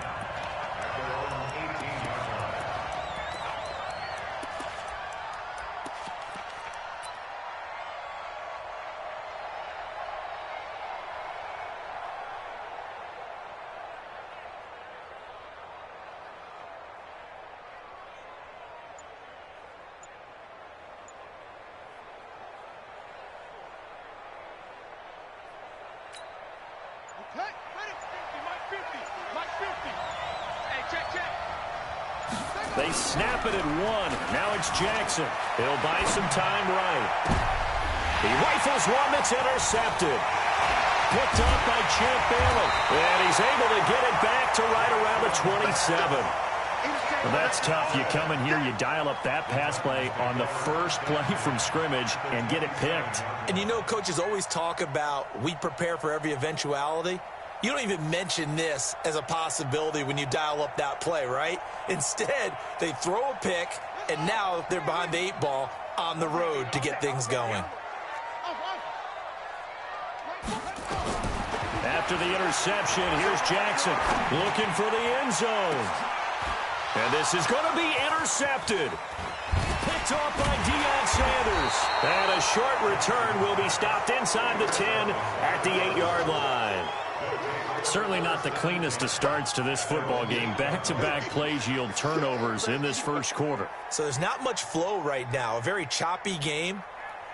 They snap it at 1. Now it's Jackson. He'll buy some time right. He rifles one that's intercepted. Picked up by Champ Bailey. And he's able to get it back to right around the 27. Well, that's tough. You come in here, you dial up that pass play on the first play from scrimmage and get it picked. And you know, coaches always talk about we prepare for every eventuality. You don't even mention this as a possibility when you dial up that play, right? Instead, they throw a pick, and now they're behind the 8 ball on the road to get things going. After the interception, here's Jackson looking for the end zone. And this is going to be intercepted. Picked off by Deion Sanders. And a short return will be stopped inside the 10 at the 8-yard line. Certainly not the cleanest of starts to this football game. Back-to-back plays yield turnovers in this first quarter. So there's not much flow right now. A very choppy game.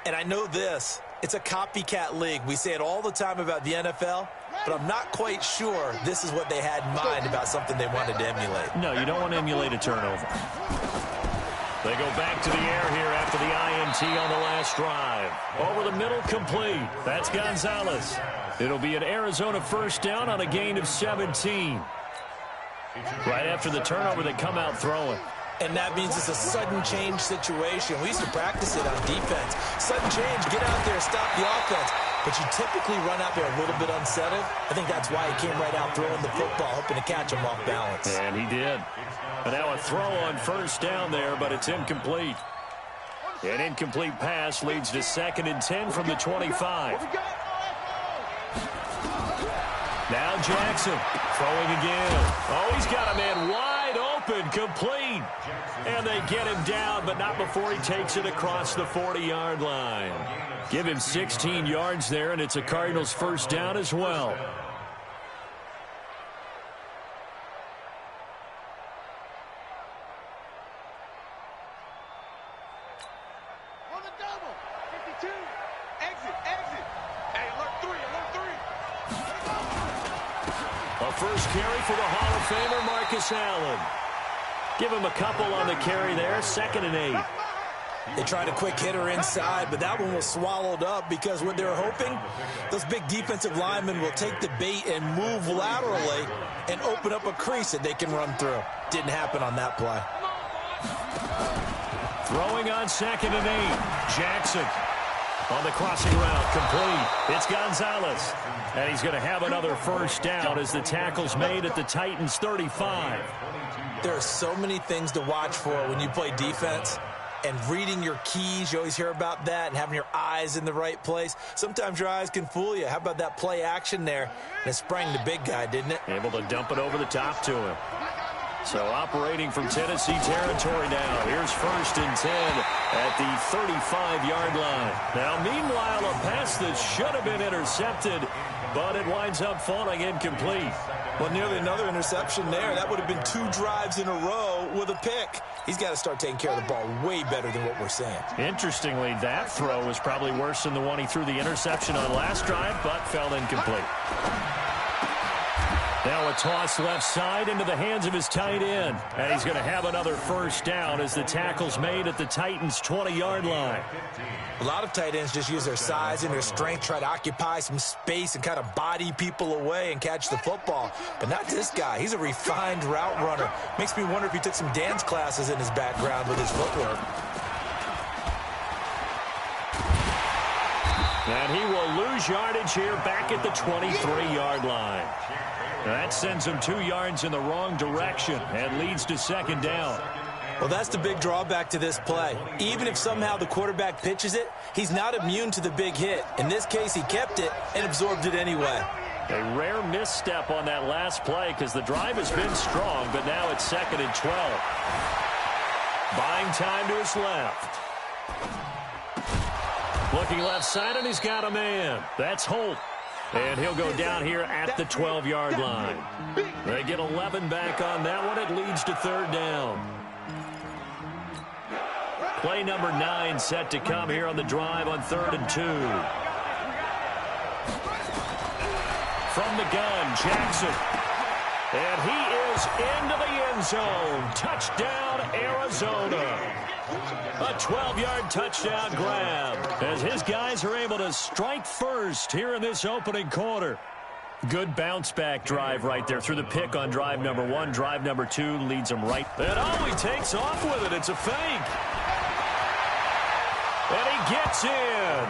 And I know this. It's a copycat league. We say it all the time about the NFL, but I'm not quite sure this is what they had in mind about something they wanted to emulate. No, you don't want to emulate a turnover. They go back to the air here after the INT on the last drive. Over the middle, complete. That's Gonzalez. It'll be an Arizona first down on a gain of 17. Right after the turnover, they come out throwing. And that means it's a sudden change situation. We used to practice it on defense. Sudden change, get out there, stop the offense. But you typically run out there a little bit unsettled. I think that's why he came right out throwing the football, hoping to catch him off balance. And he did. And now a throw on first down there, but it's incomplete. An incomplete pass leads to 2nd and 10 from the 25. Now Jackson throwing again. Oh, he's got a man wide open, complete. And they get him down, but not before he takes it across the 40-yard line. Give him 16 yards there, and it's a Cardinals first down as well. On the double. 52. Exit. Hey, alert 3. A first carry for the Hall of Famer Marcus Allen. Give him a couple on the carry there. 2nd and 8. They tried a quick hitter inside, but that one was swallowed up because what they're hoping, those big defensive linemen will take the bait and move laterally and open up a crease that they can run through. Didn't happen on that play. Throwing on 2nd and 8. Jackson on the crossing route, complete. It's Gonzalez. And he's going to have another first down as the tackle's made at the Titans' 35. There are so many things to watch for when you play defense. And reading your keys, you always hear about that, and having your eyes in the right place. Sometimes your eyes can fool you. How about that play action there? And it sprang the big guy, didn't it? Able to dump it over the top to him. So operating from Tennessee territory now. Here's 1st and 10 at the 35-yard line. Now, meanwhile, a pass that should have been intercepted, but it winds up falling incomplete. Well, nearly another interception there. That would have been 2 drives in a row with a pick. He's got to start taking care of the ball way better than what we're seeing. Interestingly, that throw was probably worse than the one he threw the interception on last drive, but fell incomplete. Now a toss left side into the hands of his tight end. And he's going to have another first down as the tackle's made at the Titans' 20-yard line. A lot of tight ends just use their size and their strength, try to occupy some space and kind of body people away and catch the football. But not this guy. He's a refined route runner. Makes me wonder if he took some dance classes in his background with his footwork. And he will lose yardage here back at the 23-yard line. That sends him 2 yards in the wrong direction and leads to second down. Well, that's the big drawback to this play. Even if somehow the quarterback pitches it, he's not immune to the big hit. In this case, he kept it and absorbed it anyway. A rare misstep on that last play because the drive has been strong, but now it's 2nd and 12. Buying time to his left. Looking left side, and he's got a man. That's Holt. And he'll go down here at the 12-yard line. They get 11 back on that one. It leads to 3rd down. Play number 9 set to come here on the drive on 3rd and 2. From the gun, Jackson. And he is into the end zone. Touchdown, Arizona. A 12-yard touchdown grab as his guys are able to strike first here in this opening quarter. Good bounce-back drive right there through the pick on drive number 1. Drive number 2 leads him right. And he takes off with it. It's a fake. And he gets in.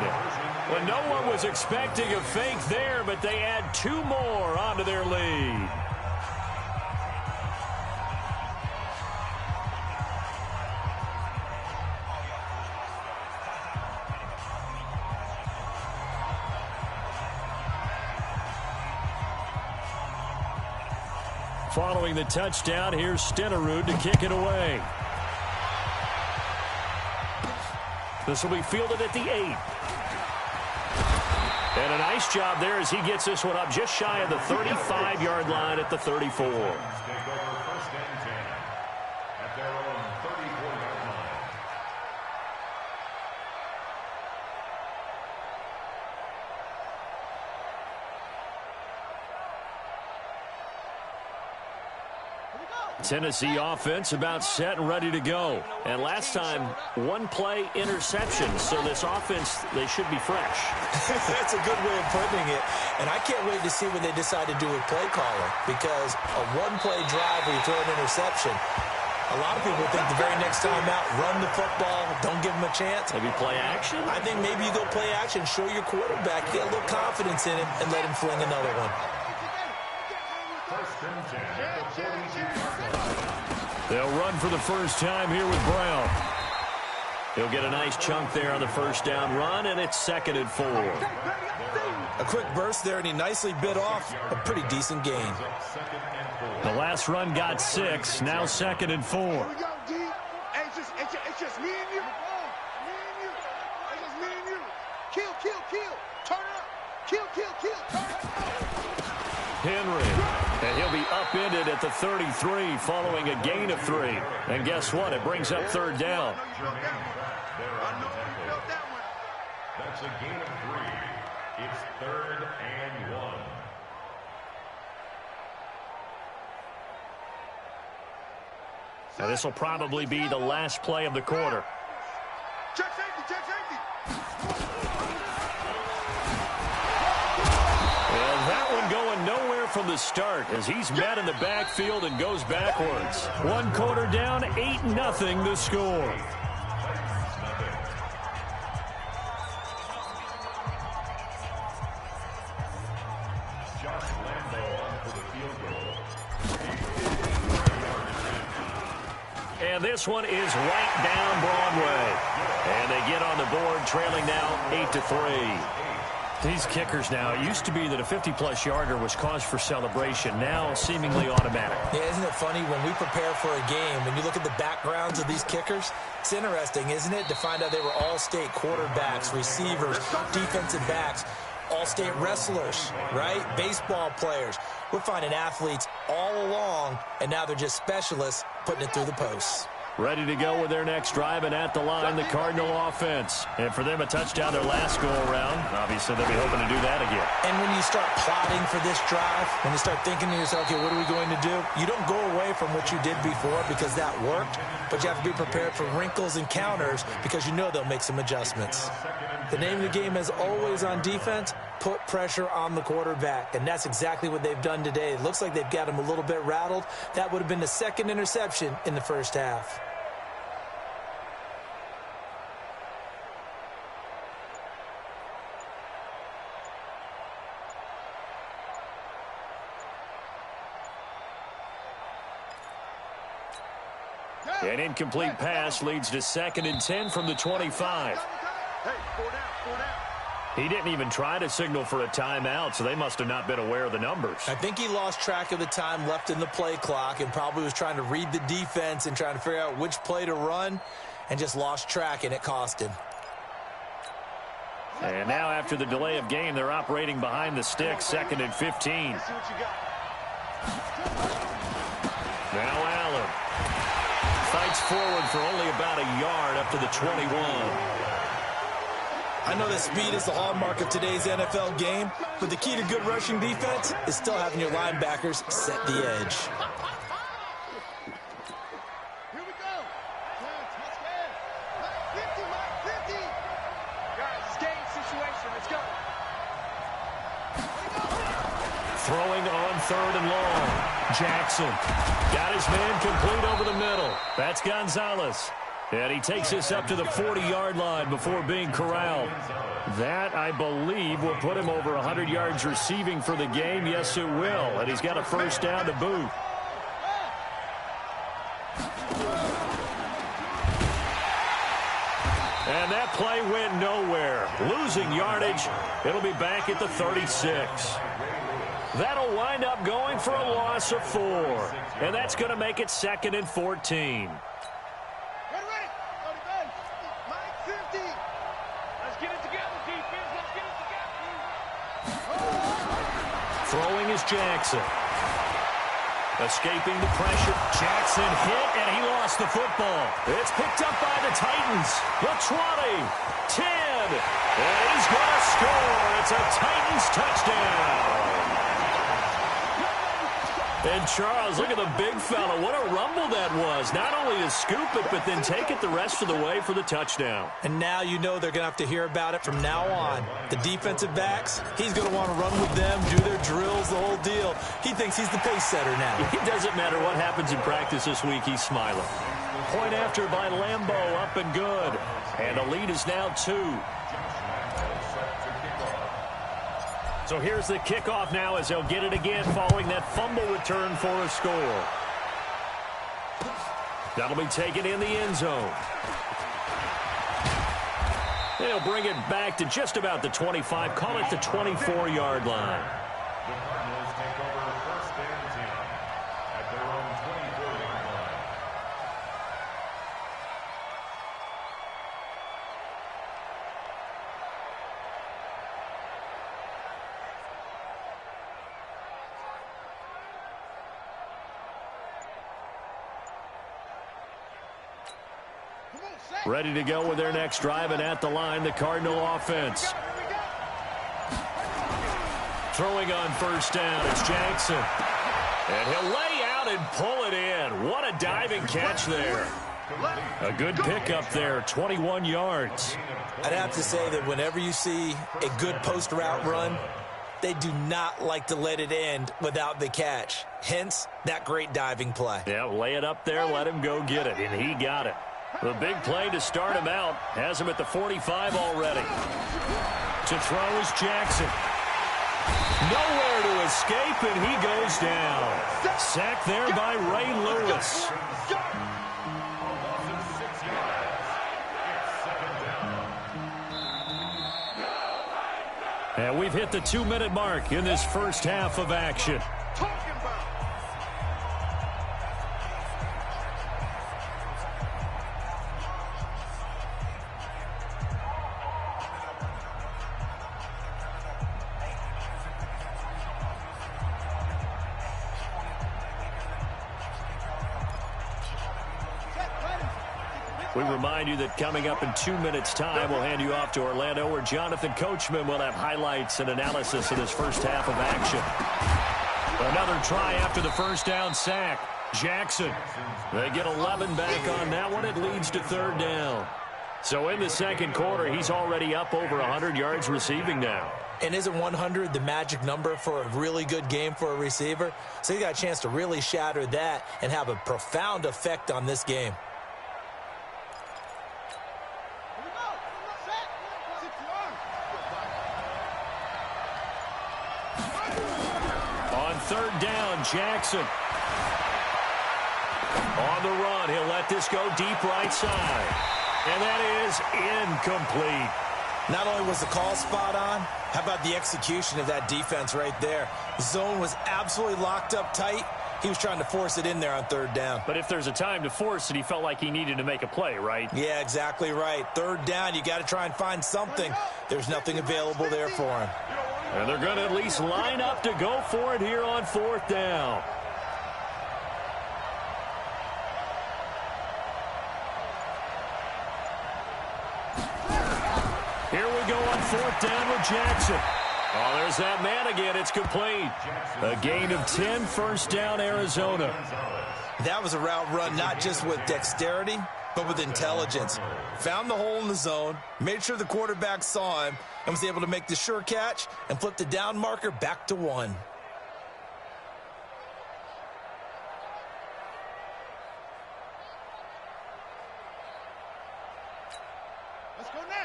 Well, no one was expecting a fake there, but they add 2 more onto their lead. Following the touchdown, here's Stenerud to kick it away. This will be fielded at the 8. And a nice job there as he gets this one up just shy of the 35-yard line at the 34. Tennessee offense about set and ready to go. And last time, 1-play interception. So this offense, they should be fresh. That's a good way of putting it. And I can't wait to see what they decide to do with play calling. Because a 1-play drive where you throw an interception, a lot of people think the very next time out, run the football, don't give them a chance. Maybe play action? I think maybe you go play action, show your quarterback, get a little confidence in him, and let him fling another one. They'll run for the first time here with Brown. He'll get a nice chunk there on the first down run, and it's 2nd and 4. A quick burst there, and he nicely bit off a pretty decent gain. The last run got 6, now 2nd and 4. It's just me and you. It's just me and you. Kill. Turn it up. Kill. Turn it up. Henry. And he'll be upended at the 33 following a gain of 3. And guess what? It brings up 3rd down. That's a gain of 3. It's 3rd and 1. Now this will probably be the last play of the quarter. Check safety. And that one going nowhere from the start as he's met in the backfield and goes backwards. 1 quarter down, 8-0 the score. And this one is right down Broadway. And they get on the board, trailing now 8-3. These kickers now, it used to be that a 50-plus yarder was cause for celebration, now seemingly automatic. Yeah, isn't it funny when we prepare for a game, when you look at the backgrounds of these kickers, it's interesting, isn't it, to find out they were all-state quarterbacks, receivers, defensive backs, all-state wrestlers, right? Baseball players. We're finding athletes all along, and now they're just specialists putting it through the posts. Ready to go with their next drive, and at the line, the Cardinal offense. And for them, a touchdown their last go-around. Obviously, they'll be hoping to do that again. And when you start plotting for this drive, when you start thinking to yourself, okay, what are we going to do? You don't go away from what you did before because that worked, but you have to be prepared for wrinkles and counters because you know they'll make some adjustments. The name of the game is always on defense, put pressure on the quarterback, and that's exactly what they've done today. It looks like they've got him a little bit rattled. That would have been the second interception in the first half. An incomplete pass leads to 2nd and 10 from the 25. Hey, 4 down, 4 down. He didn't even try to signal for a timeout, so they must have not been aware of the numbers. I think he lost track of the time left in the play clock and probably was trying to read the defense and trying to figure out which play to run and just lost track, and it cost him. And now after the delay of game, they're operating behind the sticks, 2nd and 15. Let's see what you got. Now Allen fights forward for only about a yard up to the 21. I know that speed is the hallmark of today's NFL game, but the key to good rushing defense is still having your linebackers set the edge. Here we go. Let's go. Mike 50, Mike 50. Guys, it's game situation. Let's go. Throwing on 3rd and long. Jackson got his man complete over the middle. That's Gonzalez. And he takes this up to the 40-yard line before being corralled. That, I believe, will put him over 100 yards receiving for the game. Yes, it will. And he's got a first down to boot. And that play went nowhere. Losing yardage. It'll be back at the 36. That'll wind up going for a loss of 4. And that's going to make it 2nd and 14. Ready. Mike 50. Let's get it together, defense. Let's get it together. Throwing is Jackson. Escaping the pressure. Jackson hit, and he lost the football. It's picked up by the Titans. The 20, 10, and he's going to score. It's a Titans touchdown. And Charles, look at the big fella. What a rumble that was. Not only to scoop it, but then take it the rest of the way for the touchdown. And now you know they're going to have to hear about it from now on. The defensive backs, he's going to want to run with them, do their drills, the whole deal. He thinks he's the pace setter now. It doesn't matter what happens in practice this week, he's smiling. Point after by Lambo, up and good. And the lead is now 2. So here's the kickoff now as they'll get it again following that fumble return for a score. That'll be taken in the end zone. They'll bring it back to just about the 25, call it the 24-yard line. The Cardinals take over 1st and 10 at their own 24-yard line. Ready to go with their next drive, and at the line, the Cardinal offense. Throwing on 1st down, it's Jackson. And he'll lay out and pull it in. What a diving catch there. A good pickup there, 21 yards. I'd have to say that whenever you see a good post route run, they do not like to let it end without the catch. Hence, that great diving play. Yeah, lay it up there, let him go get it, and he got it. The big play to start him out has him at the 45 already. To throw is Jackson. Nowhere to escape, and he goes down. Sacked there by Ray Lewis. And we've hit the 2-minute mark in this first half of action. We remind you that coming up in 2 minutes' time, we'll hand you off to Orlando, where Jonathan Coachman will have highlights and analysis of this first half of action. Another try after the first down sack. Jackson. They get 11 back on that one. It leads to third down. So in the second quarter, he's already up over 100 yards receiving now. And isn't 100 the magic number for a really good game for a receiver? So he got a chance to really shatter that and have a profound effect on this game. On third down, Jackson. On the run, he'll let this go deep right side. And that is incomplete. Not only was the call spot on, how about the execution of that defense right there? The zone was absolutely locked up tight. He was trying to force it in there on third down. But if there's a time to force it, he felt like he needed to make a play, right? Yeah, exactly right. Third down, you got to try and find something. There's nothing available there for him. And they're going to at least line up to go for it here on fourth down. Here we go on fourth down with Jackson. Oh, there's that man again. It's complete. A gain of 10, first down, Arizona. That was a route run not just with dexterity, but with intelligence. Found the hole in the zone, made sure the quarterback saw him, and was able to make the sure catch and flip the down marker back to 1.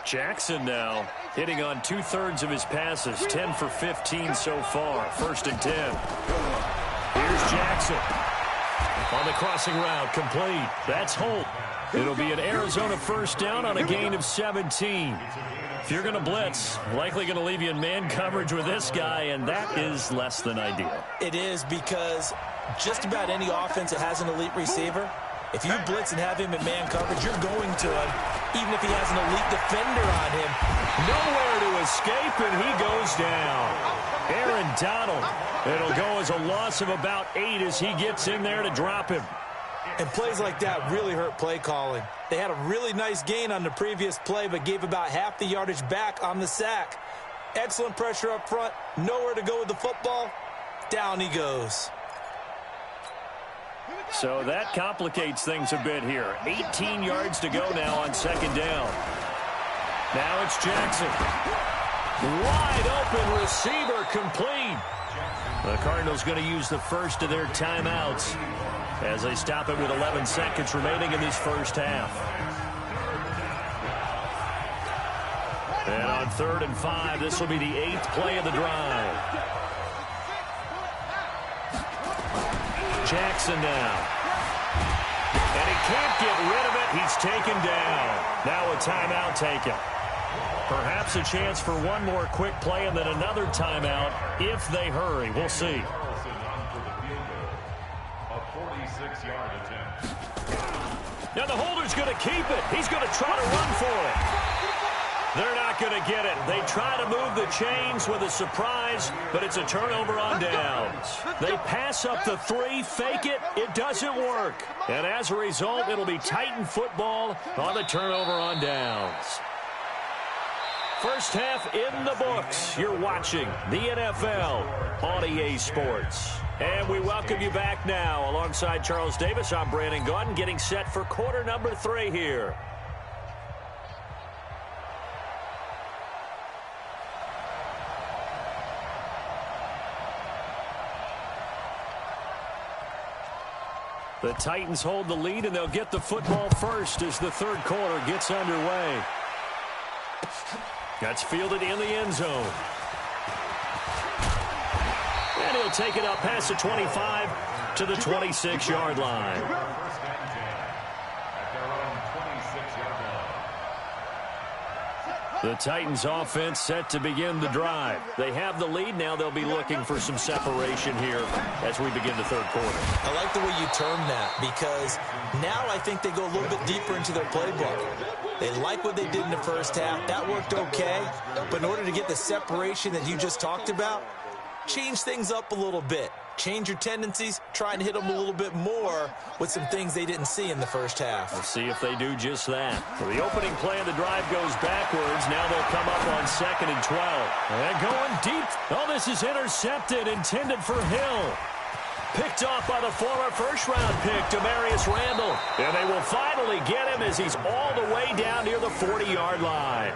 Jackson now hitting on 2/3 of his passes, 10 for 15 so far, first and 10. Here's Jackson on the crossing route, complete. That's Holt. It'll be an Arizona first down on a gain of 17. If you're going to blitz, likely going to leave you in man coverage with this guy, and that is less than ideal. It is, because just about any offense that has an elite receiver, if you blitz and have him in man coverage, you're going to him, even if he has an elite defender on him. Nowhere to escape, and he goes down. Aaron Donald. It'll go as a loss of about 8 as he gets in there to drop him. And plays like that really hurt play calling. They had a really nice gain on the previous play, but gave about half the yardage back on the sack. Excellent pressure up front. Nowhere to go with the football. Down he goes. So that complicates things a bit here. 18 yards to go now on second down. Now it's Jackson. Wide open receiver, complete. The Cardinals going to use the first of their timeouts as they stop it with 11 seconds remaining in this first half. And on 3rd and 5, this will be the 8th play of the drive. Jackson now. And he can't get rid of it. He's taken down. Now a timeout taken. Perhaps a chance for one more quick play and then another timeout if they hurry. We'll see. Now the holder's going to keep it. He's going to try to run for it. They're not going to get it. They try to move the chains with a surprise, but it's a turnover on downs. They pass up the 3, fake it. It doesn't work. And as a result, it'll be Titan football on the turnover on downs. First half in the books. You're watching the NFL on EA Sports. And we welcome you back now. Alongside Charles Davis, I'm Brandon Gaudin, getting set for quarter number 3 here. The Titans hold the lead, and they'll get the football first as the third quarter gets underway. That's fielded in the end zone. And he'll take it up past the 25 to the 26-yard line. The Titans offense set to begin the drive. They have the lead. Now they'll be looking for some separation here as we begin the third quarter. I like the way you term that, because now I think they go a little bit deeper into their playbook. They like what they did in the first half. That worked okay. But in order to get the separation that you just talked about, change things up a little bit. Change your tendencies, try and hit them a little bit more with some things they didn't see in the first half. We'll see if they do just that. Well, the opening play of the drive goes backwards. Now they'll come up on 2nd and 12. And going deep. Oh, this is intercepted, intended for Hill. Picked off by the former first-round pick, Demarius Randall. And they will finally get him as he's all the way down near the 40-yard line.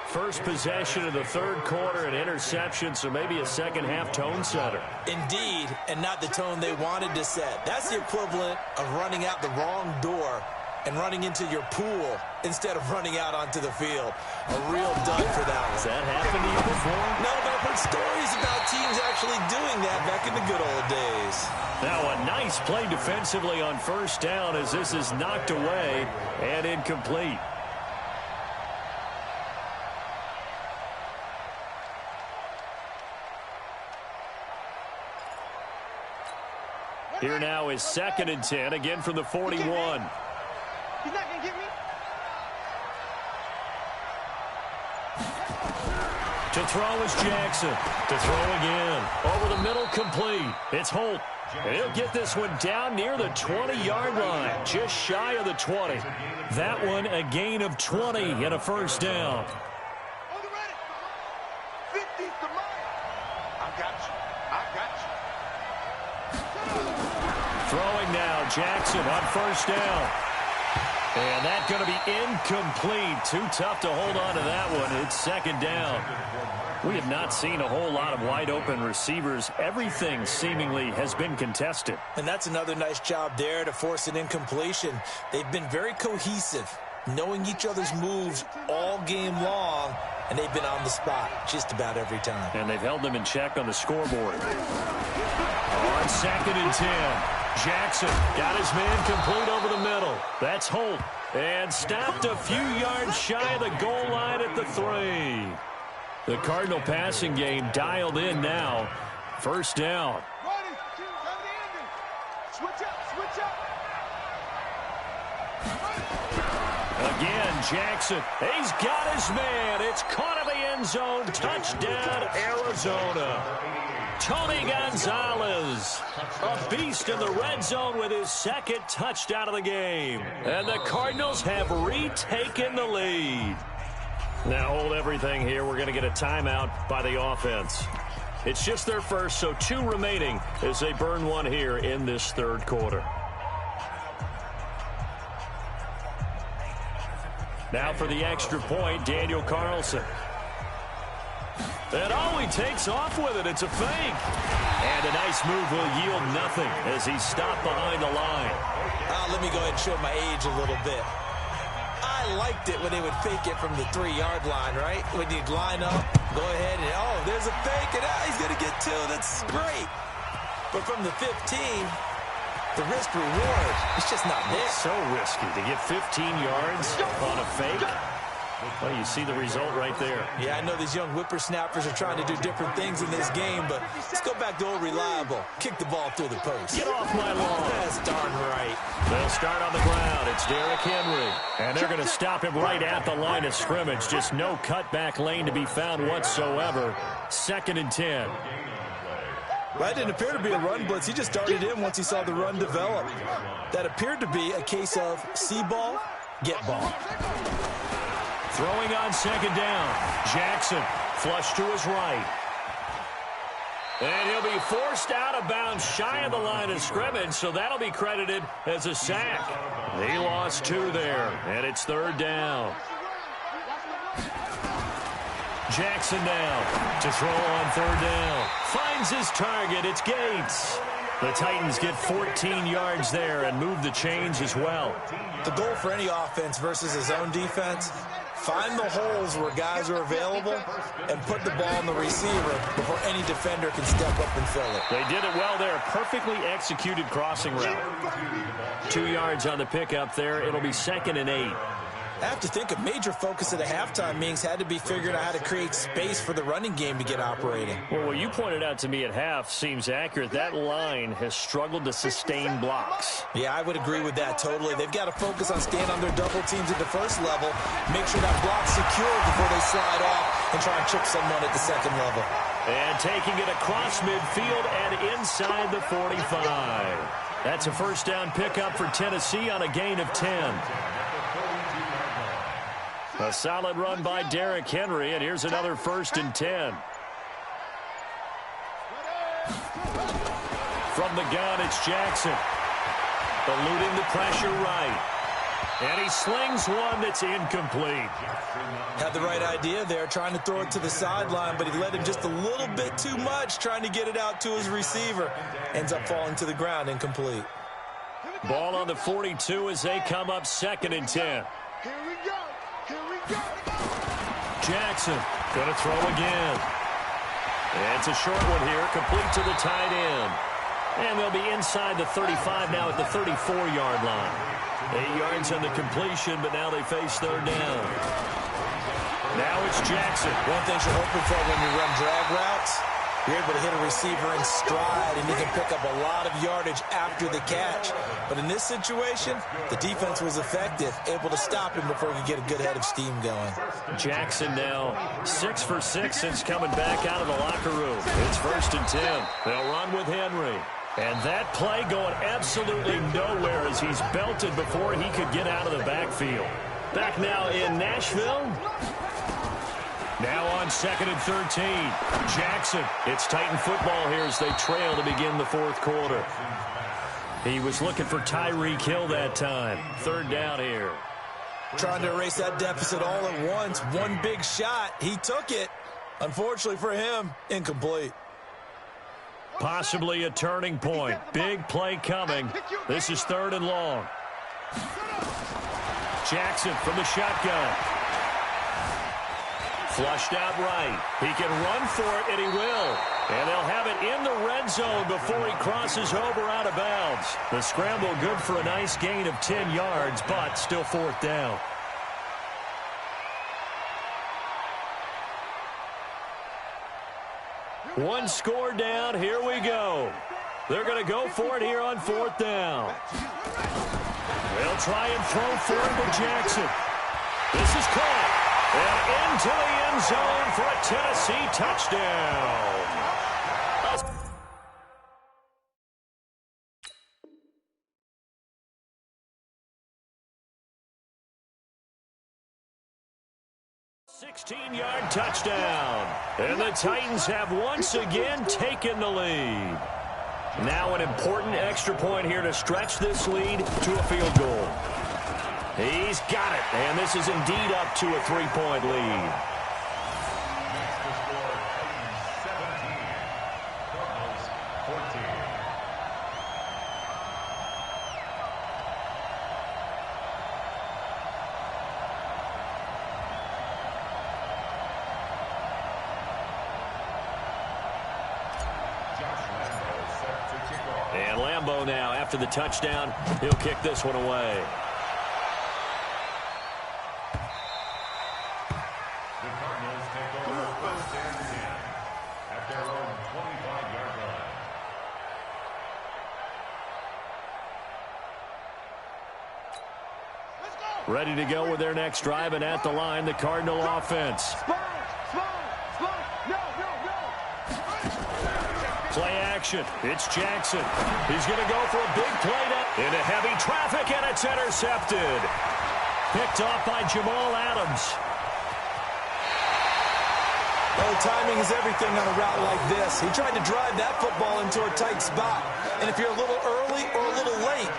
First possession of the third quarter, an interception, so maybe a second-half tone setter. Indeed, and not the tone they wanted to set. That's the equivalent of running out the wrong door and running into your pool instead of running out onto the field. A real dud for that one. Has that happened to you before? No, but I've heard stories about teams actually doing that back in the good old days. Now a nice play defensively on first down as this is knocked away and incomplete. Here now is 2nd and 10, again from the 41. He's not going to get me. To throw is Jackson. To throw again. Over the middle, complete. It's Holt. And he'll get this one down near the 20-yard line, just shy of the 20. That one a gain of 20 and a first down. On the ready. 50's the mark. I got you. I got you. Throwing now, Jackson on first down. And that's going to be incomplete. Too tough to hold on to that one. It's 2nd down. We have not seen a whole lot of wide-open receivers. Everything seemingly has been contested. And that's another nice job there to force an incompletion. They've been very cohesive, knowing each other's moves all game long, and they've been on the spot just about every time. And they've held them in check on the scoreboard. On 2nd and 10. Jackson got his man complete over the middle. That's Holt. And stopped a few yards shy of the goal line at the 3. The Cardinal passing game dialed in now. First down. Ready. Switch up. Switch up. Again, Jackson. He's got his man. It's caught in the end zone. Touchdown, Arizona. Tony Gonzalez, a beast in the red zone with his 2nd touchdown of the game. And the Cardinals have retaken the lead. Now hold everything here. We're going to get a timeout by the offense. It's just their first, so 2 remaining as they burn one here in this third quarter. Now for the extra point, Daniel Carlson. And he takes off with it. It's a fake. And a nice move will yield nothing as he's stopped behind the line. Let me go ahead and show my age a little bit. I liked it when they would fake it from the 3-yard line, right? When you'd line up, go ahead and, there's a fake, and he's going to get 2. That's great. But from the 15, the risk reward is just not there. It's so risky to get 15 yards on a fake. Well, you see the result right there. Yeah, I know these young whippersnappers are trying to do different things in this game, but let's go back to old reliable. Kick the ball through the post. Get off my lawn. That's darn right. They'll start on the ground. It's Derrick Henry. And they're going to stop him right at the line of scrimmage. Just no cutback lane to be found whatsoever. 2nd and 10. That didn't appear to be a run blitz. He just darted in once he saw the run develop. That appeared to be a case of see ball, get ball. Throwing on 2nd down. Jackson flush to his right. And he'll be forced out of bounds shy of the line of scrimmage, so that'll be credited as a sack. He lost 2 there, and it's 3rd down. Jackson now to throw on 3rd down. Finds his target. It's Gates. The Titans get 14 yards there and move the chains as well. The goal for any offense versus his own defense, find the holes where guys are available and put the ball on the receiver before any defender can step up and fill it. They did it well there. Perfectly executed crossing route. 2 yards on the pickup there. It'll be 2nd and 8. I have to think a major focus of the halftime meetings had to be figuring out how to create space for the running game to get operating. Well, what you pointed out to me at half seems accurate. That line has struggled to sustain blocks. Yeah, I would agree with that totally. They've got to focus on staying on their double teams at the first level, make sure that block's secure before they slide off and try and chip someone at the 2nd level. And taking it across midfield and inside the 45. That's a first down pickup for Tennessee on a gain of 10. A solid run by Derrick Henry, and here's another 1st and 10. From the gun, it's Jackson. Eluding the pressure right. And he slings one that's incomplete. Had the right idea there, trying to throw it to the sideline, but he led him just a little bit too much, trying to get it out to his receiver. Ends up falling to the ground, incomplete. Ball on the 42 as they come up 2nd and 10. Here we go. Here we go. Jackson going to throw again. And it's a short one here, complete to the tight end. And they'll be inside the 35 now at the 34-yard line. 8 yards on the completion, but now they face 3rd down. Now it's Jackson. One thing you're hoping for when you run drag routes, you're able to hit a receiver in stride, and you can pick up a lot of yardage after the catch. But in this situation, the defense was effective, able to stop him before he could get a good head of steam going. Jackson now 6 for 6 since coming back out of the locker room. It's 1st and 10. They'll run with Henry. And that play going absolutely nowhere as he's belted before he could get out of the backfield. Back now in Nashville. Now on 2nd and 13. Jackson. It's Titan football here as they trail to begin the 4th quarter. He was looking for Tyreek Hill that time. 3rd down here. Trying to erase that deficit all at once. One big shot. He took it. Unfortunately for him, incomplete. Possibly a turning point. Big play coming. This is 3rd and long. Jackson from the shotgun. Flushed out right. He can run for it, and he will. And they'll have it in the red zone before he crosses over out of bounds. The scramble good for a nice gain of 10 yards, but still 4th down. One score down. Here we go. They're going to go for it here on 4th down. They'll try and throw for it to Jackson. This is caught. And into the end zone for a Tennessee touchdown. 16-yard touchdown. And the Titans have once again taken the lead. Now an important extra point here to stretch this lead to a field goal. He's got it. And this is indeed up to a 3-point lead. And Lambeau now, after the touchdown, he'll kick this one away. The Cardinals take over 1st and 10 at their own 25-yard line. Ready to go with their next drive, and at the line, the Cardinal offense. Play action. It's Jackson. He's going to go for a big play into heavy traffic, and it's intercepted. Picked off by Jamal Adams. Oh, timing is everything on a route like this. He tried to drive that football into a tight spot. And if you're a little early or a little late,